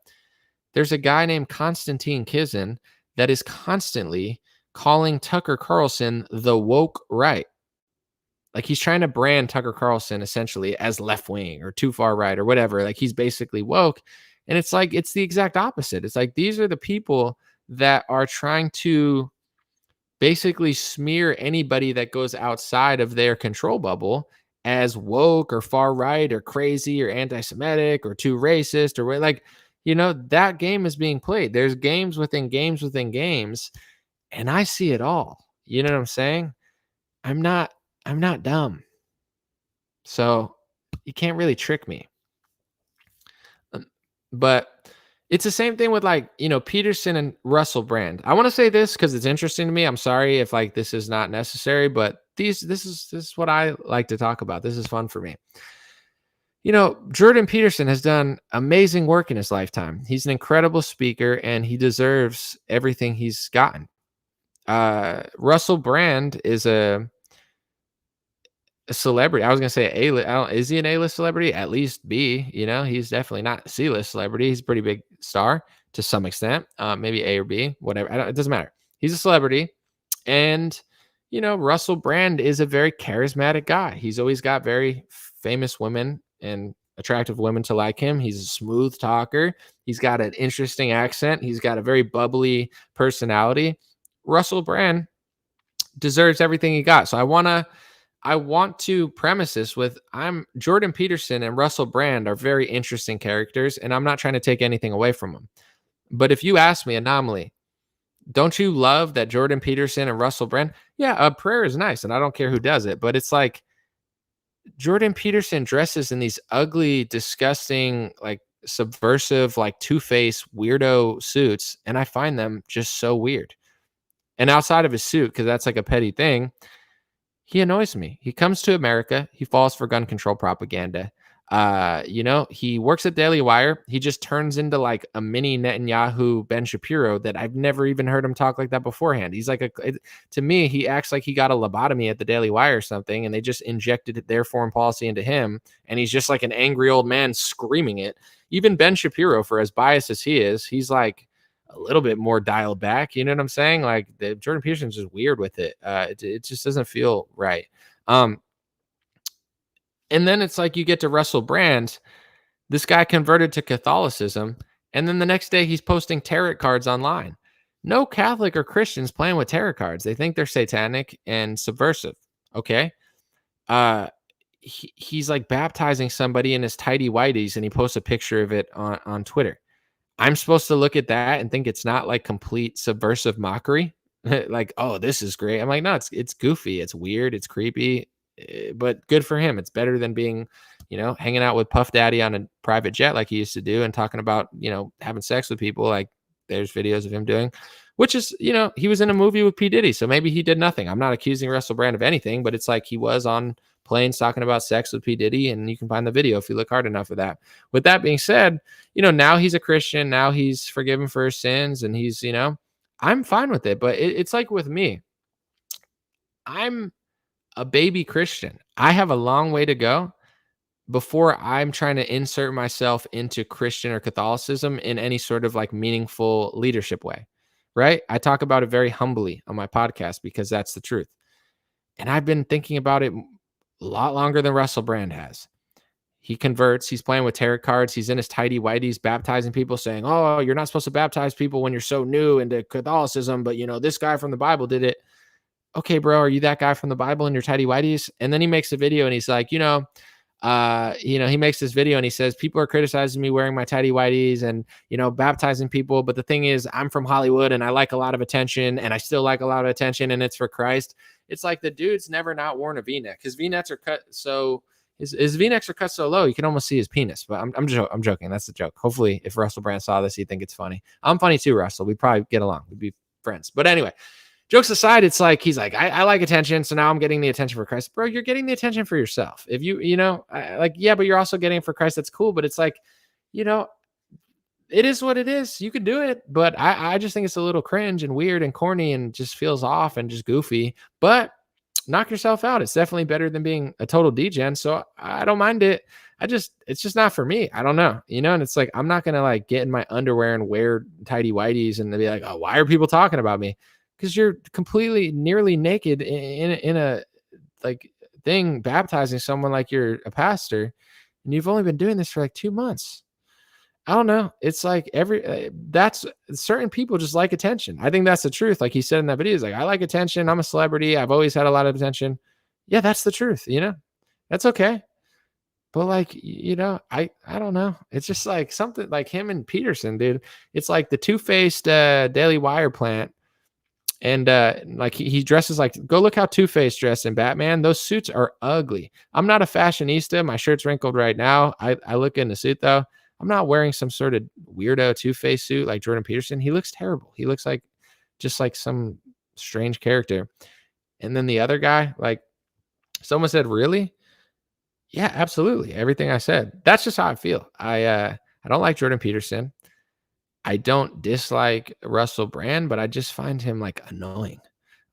there's a guy named Konstantin Kizin that is constantly calling Tucker Carlson the woke right. Like he's trying to brand Tucker Carlson essentially as left wing or too far right or whatever. Like he's basically woke. And it's like, it's the exact opposite. It's like these are the people that are trying to basically smear anybody that goes outside of their control bubble as woke or far right or crazy or anti-Semitic or too racist or like, that game is being played. There's games within games within games, and I see it all. You know what I'm saying? I'm not I'm not dumb. So you can't really trick me. But it's the same thing with like, Peterson and Russell Brand. I want to say this because it's interesting to me. I'm sorry if like this is not necessary, but this is what I like to talk about. This is fun for me. Jordan Peterson has done amazing work in his lifetime. He's an incredible speaker and he deserves everything he's gotten. Russell Brand is a celebrity. I was gonna say A-list. Is he an A-list celebrity? At least B. He's definitely not a C-list celebrity. He's a pretty big star to some extent. Maybe A or B, whatever. It doesn't matter. He's a celebrity, and Russell Brand is a very charismatic guy. He's always got very famous women and attractive women to like him. He's a smooth talker. He's got an interesting accent. He's got a very bubbly personality. Russell Brand deserves everything he got. So I want to premise this with I'm Jordan Peterson and Russell Brand are very interesting characters, and I'm not trying to take anything away from them. But if you ask me, Anomaly, don't you love that Jordan Peterson and Russell Brand? Yeah, a prayer is nice, and I don't care who does it, but it's like Jordan Peterson dresses in these ugly, disgusting, like subversive, like two-faced weirdo suits, and I find them just so weird. And outside of his suit, because that's like a petty thing, he annoys me. He comes to America. He falls for gun control propaganda. He works at Daily Wire. He just turns into like a mini Netanyahu Ben Shapiro that I've never even heard him talk like that beforehand. He's like to me, he acts like he got a lobotomy at the Daily Wire or something, and they just injected their foreign policy into him. And he's just like an angry old man screaming it. Even Ben Shapiro, for as biased as he is, he's like a little bit more dialed back. You know what I'm saying? Like the Jordan Peterson's just weird with it. It just doesn't feel right. And then it's like you get to Russell Brand. This guy converted to Catholicism, and then the next day he's posting tarot cards online. No Catholic or Christians playing with tarot cards. They think they're satanic and subversive. Okay. He's like baptizing somebody in his tidy whities, and he posts a picture of it on Twitter. I'm supposed to look at that and think it's not like complete subversive mockery. Like, oh, this is great. I'm like, no, it's goofy. It's weird. It's creepy, but good for him. It's better than being, hanging out with Puff Daddy on a private jet like he used to do and talking about, having sex with people. Like there's videos of him doing, which is, he was in a movie with P. Diddy. So maybe he did nothing. I'm not accusing Russell Brand of anything, but it's like he was on planes talking about sex with P. Diddy, and you can find the video if you look hard enough for that. With that being said, now he's a Christian. Now he's forgiven for his sins, and he's, I'm fine with it. But it's like with me, I'm a baby Christian. I have a long way to go before I'm trying to insert myself into Christian or Catholicism in any sort of like meaningful leadership way, right? I talk about it very humbly on my podcast because that's the truth. And I've been thinking about it a lot longer than Russell Brand has. He converts. He's playing with tarot cards. He's in his tidy whities baptizing people, saying, oh, you're not supposed to baptize people when you're so new into Catholicism, but, this guy from the Bible did it. Okay, bro, are you that guy from the Bible in your tidy whities? And then he makes a video and he's like, he makes this video and he says, people are criticizing me wearing my tidy whities and, baptizing people. But the thing is, I'm from Hollywood and I like a lot of attention, and I still like a lot of attention, and it's for Christ. It's like the dude's never not worn a V-neck. His V-necks are cut so his V-necks are cut so low you can almost see his penis. But I'm joking. That's the joke. Hopefully, if Russell Brand saw this, he'd think it's funny. I'm funny too, Russell. We'd probably get along. We'd be friends. But anyway, Jokes aside, it's like he's like, I like attention, so now I'm getting the attention for Christ, bro. You're getting the attention for yourself. If like, yeah, but you're also getting it for Christ. That's cool, but it's like, you know, it is what it is. You can do it, but I just think it's a little cringe and weird and corny and just feels off and just goofy. But knock yourself out. It's definitely better than being a total degen. So I don't mind it. It's just not for me. I don't know, and it's like, I'm not going to like get in my underwear and wear tidy whities and be like, oh, why are people talking about me? Because you're completely nearly naked in a like thing, baptizing someone like you're a pastor. And you've only been doing this for like 2 months. I don't know. It's like that's certain people just like attention. I think that's the truth. Like he said in that video, he's like, I like attention. I'm a celebrity. I've always had a lot of attention. Yeah, that's the truth. That's okay. But like, I don't know. It's just like something like him and Peterson, dude. It's like the two-faced Daily Wire plant. And like he dresses like, go look how Two-Face dressed in Batman. Those suits are ugly. I'm not a fashionista. My shirt's wrinkled right now. I look in the suit though. I'm not wearing some sort of weirdo Two-Face suit like Jordan Peterson. He looks terrible. He looks like just like some strange character. And then the other guy, like someone said, really? Yeah, absolutely. Everything I said. That's just how I feel. I don't like Jordan Peterson. I don't dislike Russell Brand, but I just find him like annoying.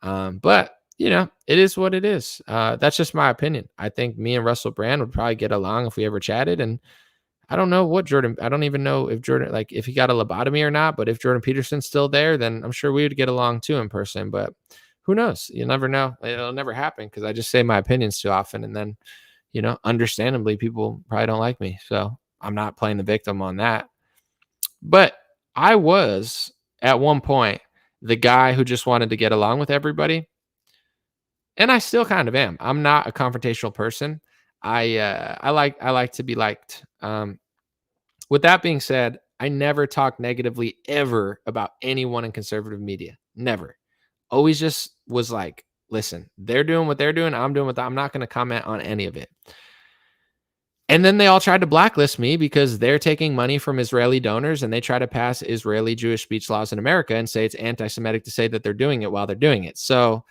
But it is what it is. That's just my opinion. I think me and Russell Brand would probably get along if we ever chatted. And I don't know I don't even know if Jordan, like if he got a lobotomy or not, but if Jordan Peterson's still there, then I'm sure we would get along too in person. But who knows? You never know. It'll never happen because I just say my opinions too often. And then, understandably, people probably don't like me. So I'm not playing the victim on that. But I was at one point the guy who just wanted to get along with everybody. And I still kind of am. I'm not a confrontational person. I like to be liked. With that being said, I never talk negatively ever about anyone in conservative media. Never. Always just was like, listen, they're doing what they're doing. I'm doing what I'm not going to comment on any of it. And then they all tried to blacklist me because they're taking money from Israeli donors and they try to pass Israeli Jewish speech laws in America and say it's anti-Semitic to say that they're doing it while they're doing it. So,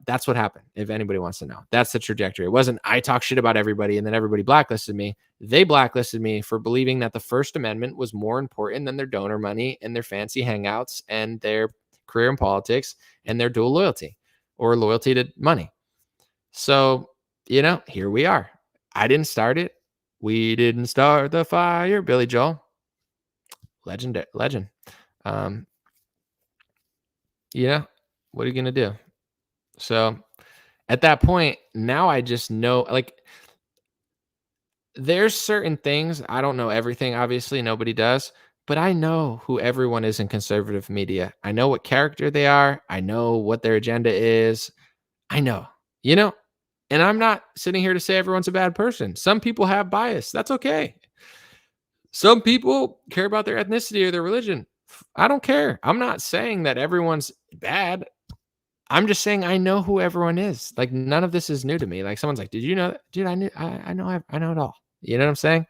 that's what happened. If anybody wants to know, that's the trajectory. It wasn't I talk shit about everybody and then everybody blacklisted me. They blacklisted me for believing that the First Amendment was more important than their donor money and their fancy hangouts and their career in politics and their dual loyalty or loyalty to money. So, here we are. I didn't start it. We didn't start the fire. Billy Joel, legend. What are you gonna do? So at that point, now I just know, like, there's certain things. I don't know everything. Obviously, nobody does. But I know who everyone is in conservative media. I know what character they are. I know what their agenda is. I know, and I'm not sitting here to say everyone's a bad person. Some people have bias. That's okay. Some people care about their ethnicity or their religion. I don't care. I'm not saying that everyone's bad. I'm just saying I know who everyone is. Like none of this is new to me. Like someone's like, "Did you know that?" Dude, I know it all. You know what I'm saying?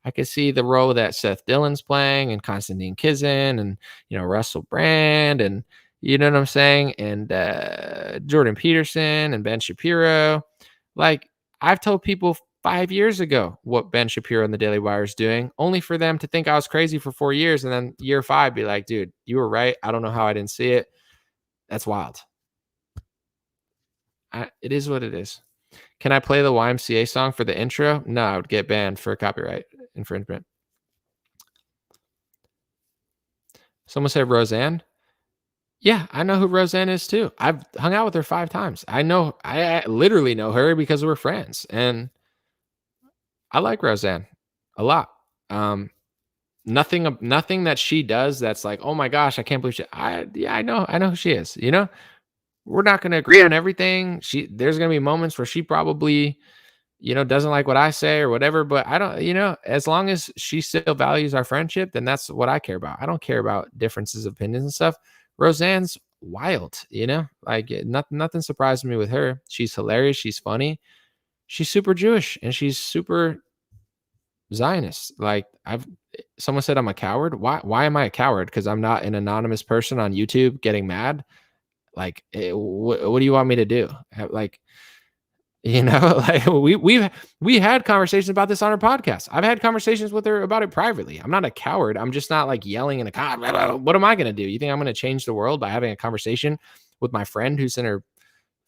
I could see the role that Seth Dillon's playing and Konstantin Kizin and Russell Brand and you know what I'm saying? And Jordan Peterson and Ben Shapiro. Like I've told people 5 years ago what Ben Shapiro and the Daily Wire is doing, only for them to think I was crazy for 4 years. And then year 5 be like, dude, you were right. I don't know how I didn't see it. That's wild. It is what it is. Can I play the YMCA song for the intro? No, I would get banned for copyright infringement. Someone said Roseanne. Yeah, I know who Roseanne is too. I've hung out with her 5 times. I literally know her because we're friends, and I like Roseanne a lot. Nothing that she does that's like, oh my gosh, I can't believe I know who she is. We're not going to agree on everything. There's going to be moments where she probably, doesn't like what I say or whatever. But I don't, as long as she still values our friendship, then that's what I care about. I don't care about differences of opinions and stuff. Roseanne's wild, like nothing surprised me with her. She's hilarious. She's funny. She's super Jewish and she's super Zionist. Like someone said I'm a coward. Why am I a coward? Because I'm not an anonymous person on YouTube getting mad. Like, what do you want me to do? Like, like we had conversations about this on our podcast. I've had conversations with her about it privately. I'm not a coward. I'm just not like yelling in a car. What am I going to do? You think I'm going to change the world by having a conversation with my friend who's in her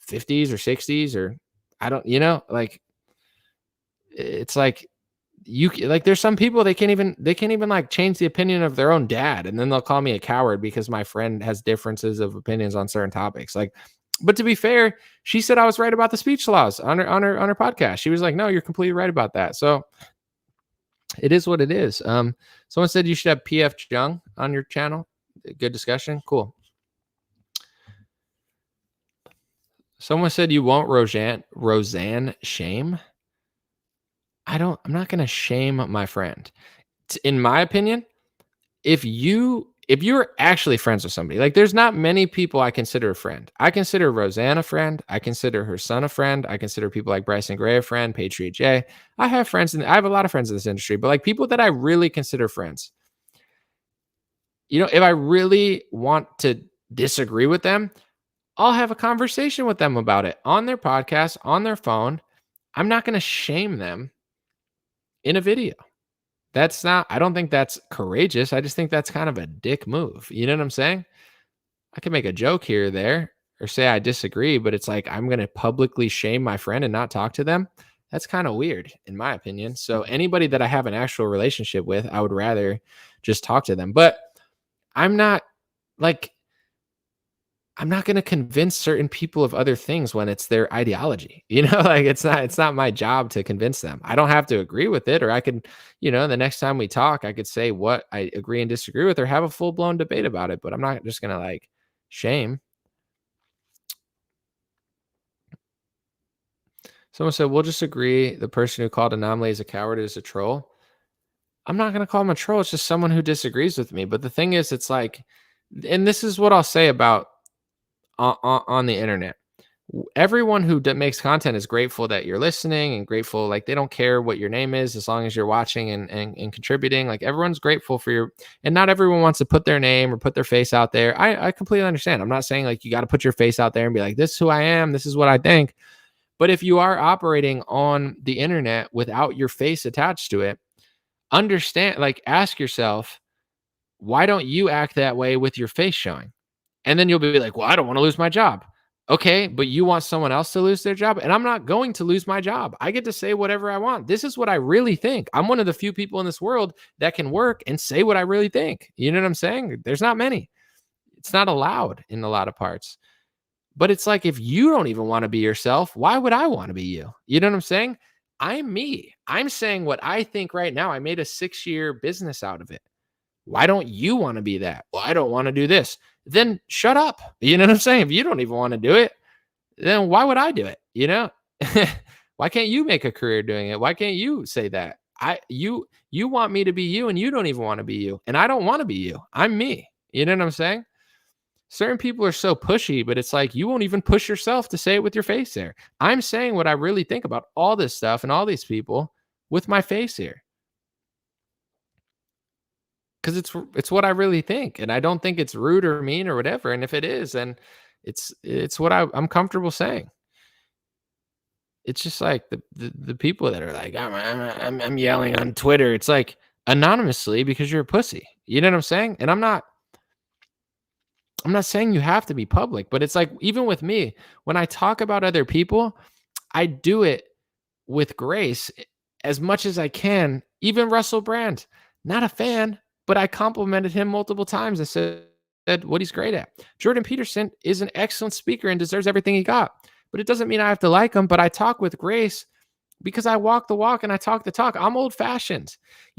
50s or 60s or I don't, like it's like like there's some people they can't even like change the opinion of their own dad, and then they'll call me a coward because my friend has differences of opinions on certain topics. Like, but to be fair, she said I was right about the speech laws on her podcast. She was like, no, you're completely right about that. So it is what it is. Someone said you should have PF Jung on your channel. Good discussion. Cool. Someone said you won't Roseanne shame. I'm not going to shame my friend. In my opinion, if you're actually friends with somebody, like there's not many people I consider a friend. I consider Roseanne a friend. I consider her son a friend. I consider people like Bryson Gray a friend, Patriot J. I have a lot of friends in this industry, but like people that I really consider friends. If I really want to disagree with them, I'll have a conversation with them about it on their podcast, on their phone. I'm not going to shame them in a video. I don't think that's courageous. I just think that's kind of a dick move. You know what I'm saying? I can make a joke here or there or say I disagree, but it's like I'm going to publicly shame my friend and not talk to them. That's kind of weird, in my opinion. So anybody that I have an actual relationship with, I would rather just talk to them. But I'm not going to convince certain people of other things when it's their ideology. Like it's not my job to convince them. I don't have to agree with it, or I could, the next time we talk, I could say what I agree and disagree with, or have a full-blown debate about it, but I'm not just going to like shame. Someone said, we'll just agree the person who called Anomaly a coward is a troll. I'm not going to call him a troll. It's just someone who disagrees with me. But the thing is, it's like, and this is what I'll say about on the internet. Everyone who makes content is grateful that you're listening and grateful. Like they don't care what your name is as long as you're watching and contributing. Like everyone's grateful for your, and not everyone wants to put their name or put their face out there. I completely understand. I'm not saying like you got to put your face out there and be like, this is who I am. This is what I think. But if you are operating on the internet without your face attached to it, understand, like ask yourself, why don't you act that way with your face showing? And then you'll be like, well, I don't want to lose my job. Okay, but you want someone else to lose their job? And I'm not going to lose my job. I get to say whatever I want. This is what I really think. I'm one of the few people in this world that can work and say what I really think. You know what I'm saying? There's not many. It's not allowed in a lot of parts. But it's like, if you don't even want to be yourself, why would I want to be you? You know what I'm saying? I'm me. I'm saying what I think right now. I made a 6-year business out of it. Why don't you want to be that? Well, I don't want to do this. Then shut up. You know what I'm saying? If you don't even want to do it, then why would I do it? Why can't you make a career doing it? Why can't you say that? You want me to be you, and you don't even want to be you. And I don't want to be you. I'm me. You know what I'm saying? Certain people are so pushy, but it's like you won't even push yourself to say it with your face there. I'm saying what I really think about all this stuff and all these people with my face here. Because it's what I really think, and I don't think it's rude or mean or whatever. And if it is, then it's what I'm comfortable saying. It's just like the people that are like, I'm yelling on Twitter. It's like anonymously because you're a pussy. You know what I'm saying? And I'm not saying you have to be public, but it's like, even with me, when I talk about other people, I do it with grace as much as I can. Even Russell Brand, not a fan, but I complimented him multiple times. I said what he's great at. Jordan Peterson is an excellent speaker and deserves everything he got, but it doesn't mean I have to like him. But I talk with grace because I walk the walk and I talk the talk. I'm old fashioned.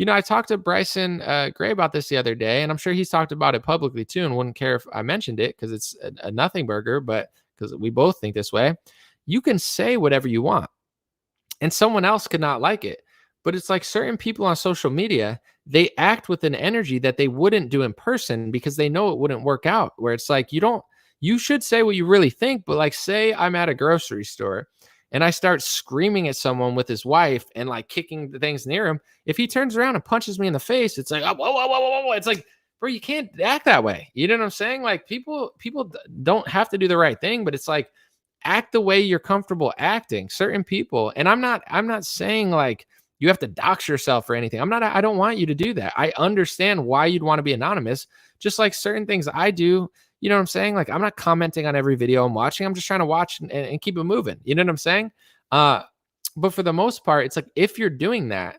I talked to Bryson Gray about this the other day, and I'm sure he's talked about it publicly too, and wouldn't care if I mentioned it because it's a nothing burger, but because we both think this way. You can say whatever you want, and someone else could not like it. But it's like certain people on social media, they act with an energy that they wouldn't do in person because they know it wouldn't work out. Where it's like, you should say what you really think, but like, say I'm at a grocery store and I start screaming at someone with his wife and like kicking the things near him. If he turns around and punches me in the face, it's like, oh, whoa. It's like, bro, you can't act that way. You know what I'm saying? Like people don't have to do the right thing, but it's like act the way you're comfortable acting. Certain people, and I'm not saying like you have to dox yourself or anything. I don't want you to do that. I understand why you'd want to be anonymous. Just like certain things I do, you know what I'm saying? Like I'm not commenting on every video I'm watching. I'm just trying to watch and keep it moving. You know what I'm saying? Uh, but for the most part, it's like if you're doing that,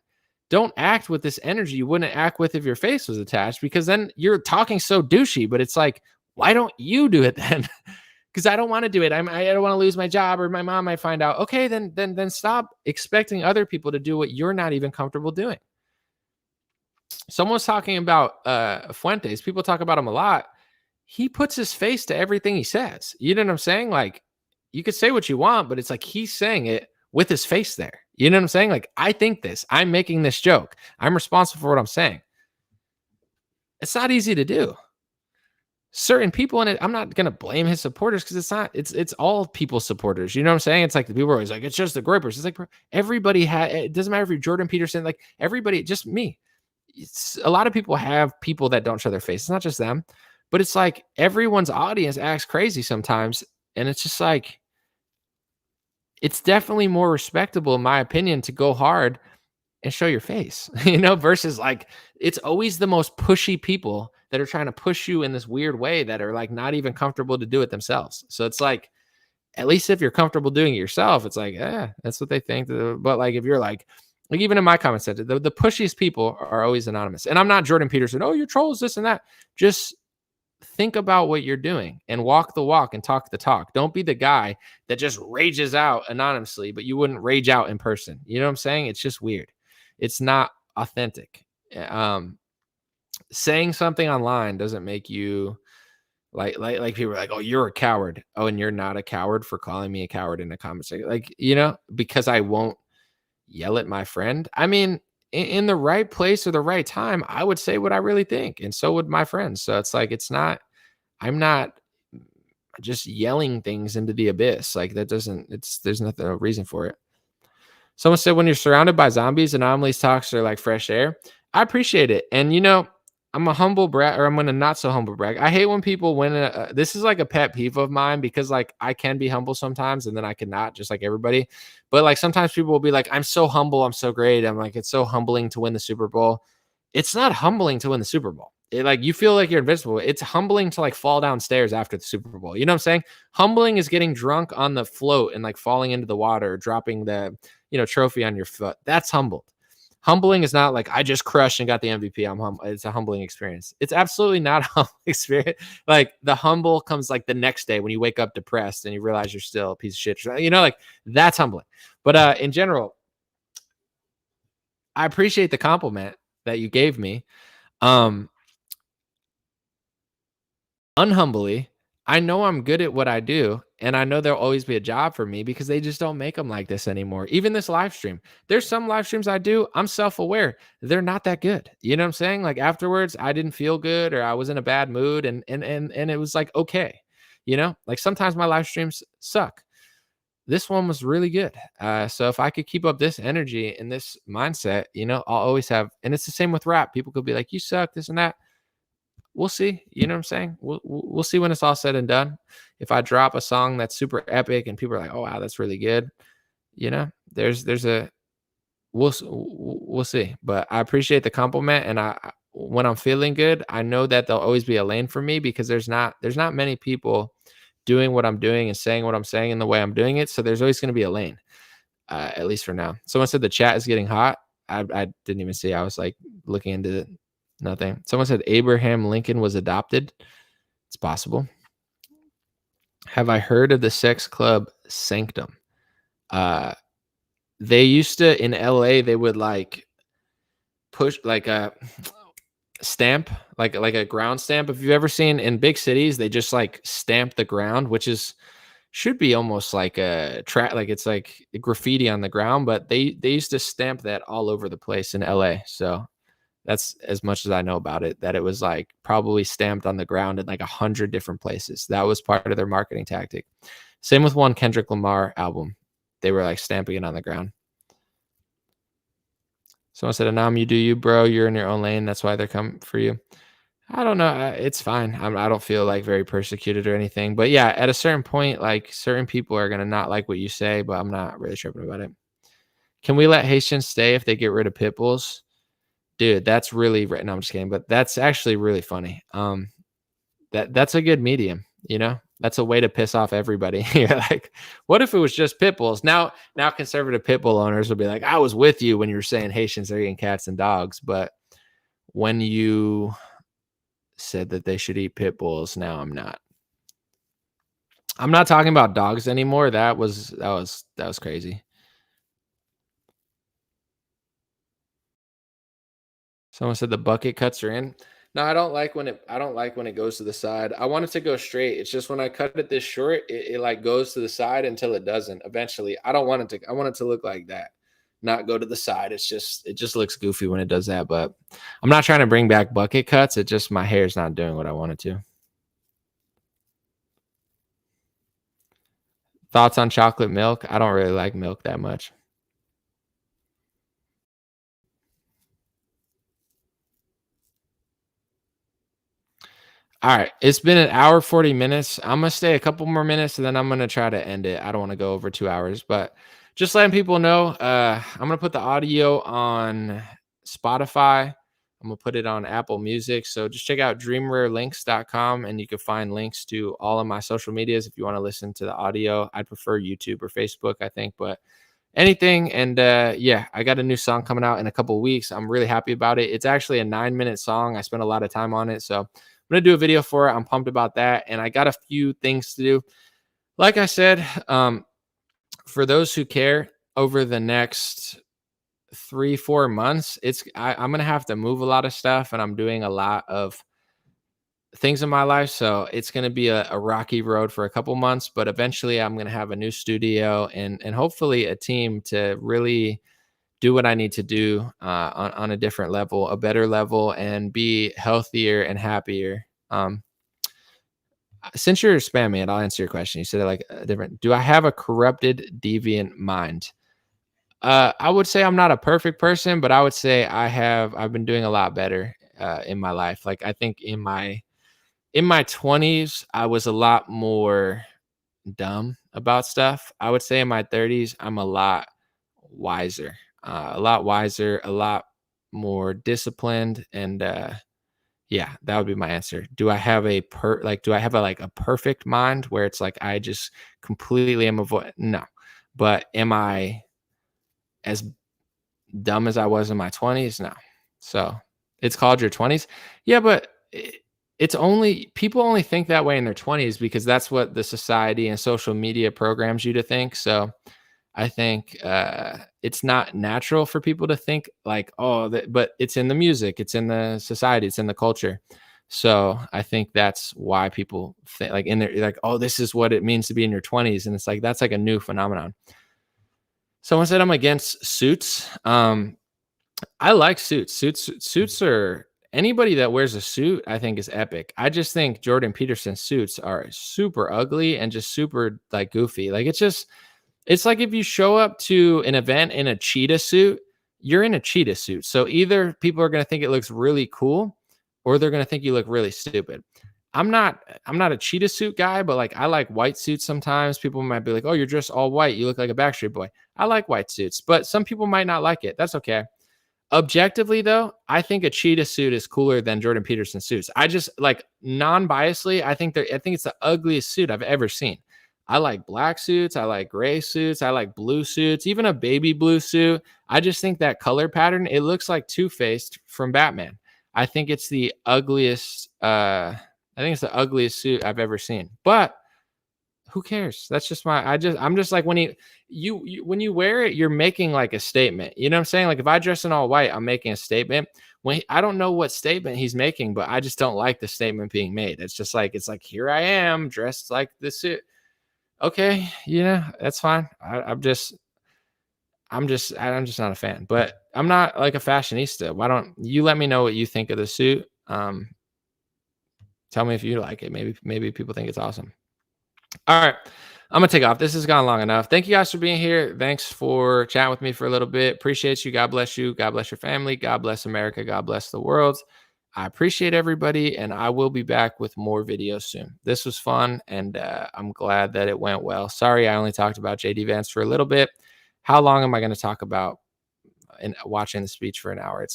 don't act with this energy you wouldn't act with if your face was attached, because then you're talking so douchey. But it's like, why don't you do it then? Because I don't want to do it. I don't want to lose my job, or my mom might find out. Okay, then stop expecting other people to do what you're not even comfortable doing. Someone was talking about Fuentes. People talk about him a lot. He puts his face to everything he says. You know what I'm saying? Like, you could say what you want, but it's like he's saying it with his face there. You know what I'm saying? Like, I think this. I'm making this joke. I'm responsible for what I'm saying. It's not easy to do. Certain people in it, I'm not gonna blame his supporters, because it's all people's supporters. You know what I'm saying? It's like the people are always like, it's just the grippers. It's like, bro, everybody it doesn't matter if you're Jordan Peterson, like everybody, just me. It's a lot of people have people that don't show their face. It's not just them, but it's like everyone's audience acts crazy sometimes. And it's just like, it's definitely more respectable, in my opinion, to go hard and show your face, versus like it's always the most pushy people that are trying to push you in this weird way that are like not even comfortable to do it themselves. So it's like, at least if you're comfortable doing it yourself, it's like, that's what they think. But like, if you're like even in my comment section, the pushiest people are always anonymous. And I'm not Jordan Peterson. Oh, you're trolls, this and that. Just think about what you're doing and walk the walk and talk the talk. Don't be the guy that just rages out anonymously, but you wouldn't rage out in person. You know what I'm saying? It's just weird. It's not authentic. Saying something online doesn't make you like people are like, oh, you're a coward. Oh, and you're not a coward for calling me a coward in the comment section. Like, because I won't yell at my friend. I mean, in the right place or the right time, I would say what I really think. And so would my friends. So it's like, I'm not just yelling things into the abyss. Like there's nothing, no reason for it. Someone said, when you're surrounded by zombies, anomalies, talks are like fresh air. I appreciate it. And, I'm a humble brag, or I'm going to not so humble brag. I hate when people win. This is like a pet peeve of mine, because like I can be humble sometimes and then I cannot, just like everybody. But like sometimes people will be like, I'm so humble, I'm so great. I'm like, it's so humbling to win the Super Bowl. It's not humbling to win the Super Bowl. Like you feel like you're invincible. It's humbling to like fall downstairs after the Super Bowl. You know what I'm saying? Humbling is getting drunk on the float and like falling into the water, or dropping the trophy on your foot. That's humbled. Humbling is not like I just crushed and got the MVP. It's a humbling experience. It's absolutely not a humbling experience. Like the humble comes like the next day when you wake up depressed and you realize you're still a piece of shit. Like that's humbling. But in general, I appreciate the compliment that you gave me. Unhumbly, I know I'm good at what I do, and I know there'll always be a job for me, because they just don't make them like this anymore. Even this live stream, there's some live streams I do, I'm self-aware, they're not that good. You know what I'm saying? Like afterwards, I didn't feel good, or I was in a bad mood, and it was like, okay, like sometimes my live streams suck. This one was really good. So if I could keep up this energy and this mindset, I'll always have. And it's the same with rap. People could be like, you suck, this and that. We'll see. You know what I'm saying? We'll see when it's all said and done. If I drop a song that's super epic and people are like, "Oh wow, that's really good," there's a we'll see. But I appreciate the compliment, and when I'm feeling good, I know that there'll always be a lane for me, because there's not many people doing what I'm doing and saying what I'm saying in the way I'm doing it. So there's always going to be a lane, at least for now. Someone said the chat is getting hot. I didn't even see. I was like looking into it. Nothing. Someone said Abraham Lincoln was adopted. It's possible. Have I heard of the sex club Sanctum? They used to, in LA, they would like push like a stamp, like a ground stamp. If you've ever seen in big cities, they just like stamp the ground, which should be almost like a track, like it's like graffiti on the ground, but they used to stamp that all over the place in LA. So that's as much as I know about it, that it was like probably stamped on the ground in like 100 different places. That was part of their marketing tactic. Same with one Kendrick Lamar album. They were like stamping it on the ground. Someone said, Anam, you do you, bro. You're in your own lane. That's why they're coming for you. I don't know. It's fine. I don't feel like very persecuted or anything. But yeah, at a certain point, like certain people are gonna not like what you say, but I'm not really tripping about it. Can we let Haitians stay if they get rid of pit bulls? Dude, that's really right. No, I'm just kidding, but that's actually really funny. That's a good medium, you know? That's a way to piss off everybody. You're like, what if it was just pit bulls? Now conservative pit bull owners will be like, I was with you when you were saying Haitians are eating cats and dogs, but when you said that they should eat pit bulls, now I'm not. I'm not talking about dogs anymore. That was crazy. Someone said the bucket cuts are in. No, I don't like when it goes to the side. I want it to go straight. It's just when I cut it this short, it like goes to the side until it doesn't. Eventually, I don't want it to I want it to look like that. Not go to the side. It just looks goofy when it does that, but I'm not trying to bring back bucket cuts. It just my hair's not doing what I want it to. Thoughts on chocolate milk? I don't really like milk that much. All right, it's been an hour 40 minutes. I'm gonna stay a couple more minutes and then I'm gonna try to end it. I don't want to go over 2 hours, but just letting people know. I'm gonna put the audio on Spotify. I'm gonna put it on Apple Music. So just check out dreamrarelinks.com and you can find links to all of my social medias if you want to listen to the audio. I'd prefer YouTube or Facebook, I think, but anything. And yeah, I got a new song coming out in a couple weeks. I'm really happy about it. It's actually a 9-minute song. I spent a lot of time on it, so I'm gonna do a video for it. I'm pumped about that, and I got a few things to do. Like I said, for those who care, over the next 3 4 months, I'm gonna have to move a lot of stuff, and I'm doing a lot of things in my life, so it's gonna be a rocky road for a couple months. But eventually, I'm gonna have a new studio and hopefully a team to really do what I need to do on a different level, a better level, and be healthier and happier. Since you're a spam man, I'll answer your question. You said it like different. Do I have a corrupted, deviant mind? I would say I'm not a perfect person, but I would say I've been doing a lot better in my life. Like I think in my 20s, I was a lot more dumb about stuff. I would say in my 30s, I'm wiser, a lot wiser, a lot more disciplined, and yeah, that would be my answer. Do I have a like a perfect mind where it's like I just completely am avoid? No, but am I as dumb as I was in my 20s? No. So it's called your 20s. Yeah, but it's only people only think that way in their 20s because that's what the society and social media programs you to think. So I think it's not natural for people to think like, oh, but it's in the music, it's in the society, it's in the culture. So I think that's why people think like in there, like, oh, this is what it means to be in your 20s. And it's like, that's like a new phenomenon. Someone said I'm against suits. I like suits. Suits are anybody that wears a suit, I think is epic. I just think Jordan Peterson suits are super ugly and just super like goofy. Like it's like if you show up to an event in a cheetah suit, you're in a cheetah suit. So either people are going to think it looks really cool or they're going to think you look really stupid. I'm not a cheetah suit guy, but like I like white suits sometimes. People might be like, "Oh, you're dressed all white. You look like a Backstreet Boy." I like white suits, but some people might not like it. That's okay. Objectively, though, I think a cheetah suit is cooler than Jordan Peterson suits. I just like non-biasly, I think it's the ugliest suit I've ever seen. I like black suits, I like gray suits, I like blue suits, even a baby blue suit. I just think that color pattern, it looks like Two-Faced from Batman. I think it's the ugliest I think it's the ugliest suit I've ever seen. But who cares? That's just I'm just like when when you wear it, you're making like a statement. You know what I'm saying? Like if I dress in all white, I'm making a statement. I don't know what statement he's making, but I just don't like the statement being made. It's like here I am dressed like this suit. Okay, that's fine. I'm just not a fan. But I'm not like a fashionista. Why don't you let me know what you think of the suit? Tell me if you like it. Maybe people think it's awesome. All right. I'm gonna take off. This has gone long enough. Thank you guys for being here. Thanks for chatting with me for a little bit. Appreciate you. God bless you. God bless your family. God bless America. God bless the world. I appreciate everybody, and I will be back with more videos soon. This was fun, and I'm glad that it went well. Sorry, I only talked about JD Vance for a little bit. How long am I going to talk about and watching the speech for an hour?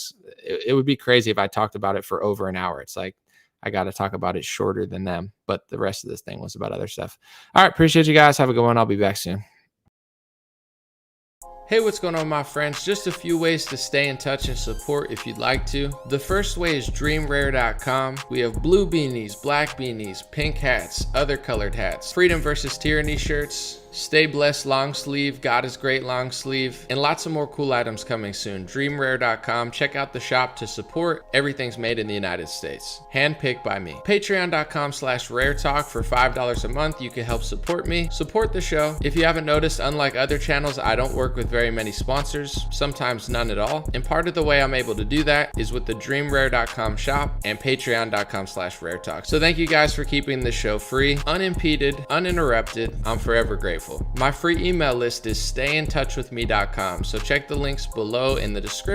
It would be crazy if I talked about it for over an hour. It's like I got to talk about it shorter than them, but the rest of this thing was about other stuff. All right, appreciate you guys. Have a good one. I'll be back soon. Hey, what's going on, my friends? Just a few ways to stay in touch and support if you'd like to. The first way is dreamrare.com. We have blue beanies, black beanies, pink hats, other colored hats, freedom versus tyranny shirts, stay blessed long sleeve, God is great long sleeve, and lots of more cool items coming soon. Dreamrare.com. Check out the shop to support. Everything's made in the United States. Handpicked by me. Patreon.com/raretalk. For $5 a month, you can help support me, support the show. If you haven't noticed, unlike other channels, I don't work with very many sponsors, sometimes none at all. And part of the way I'm able to do that is with the dreamrare.com shop and patreon.com/raretalk. So thank you guys for keeping this show free, unimpeded, uninterrupted. I'm forever grateful. My free email list is stayintouchwithme.com. So check the links below in the description.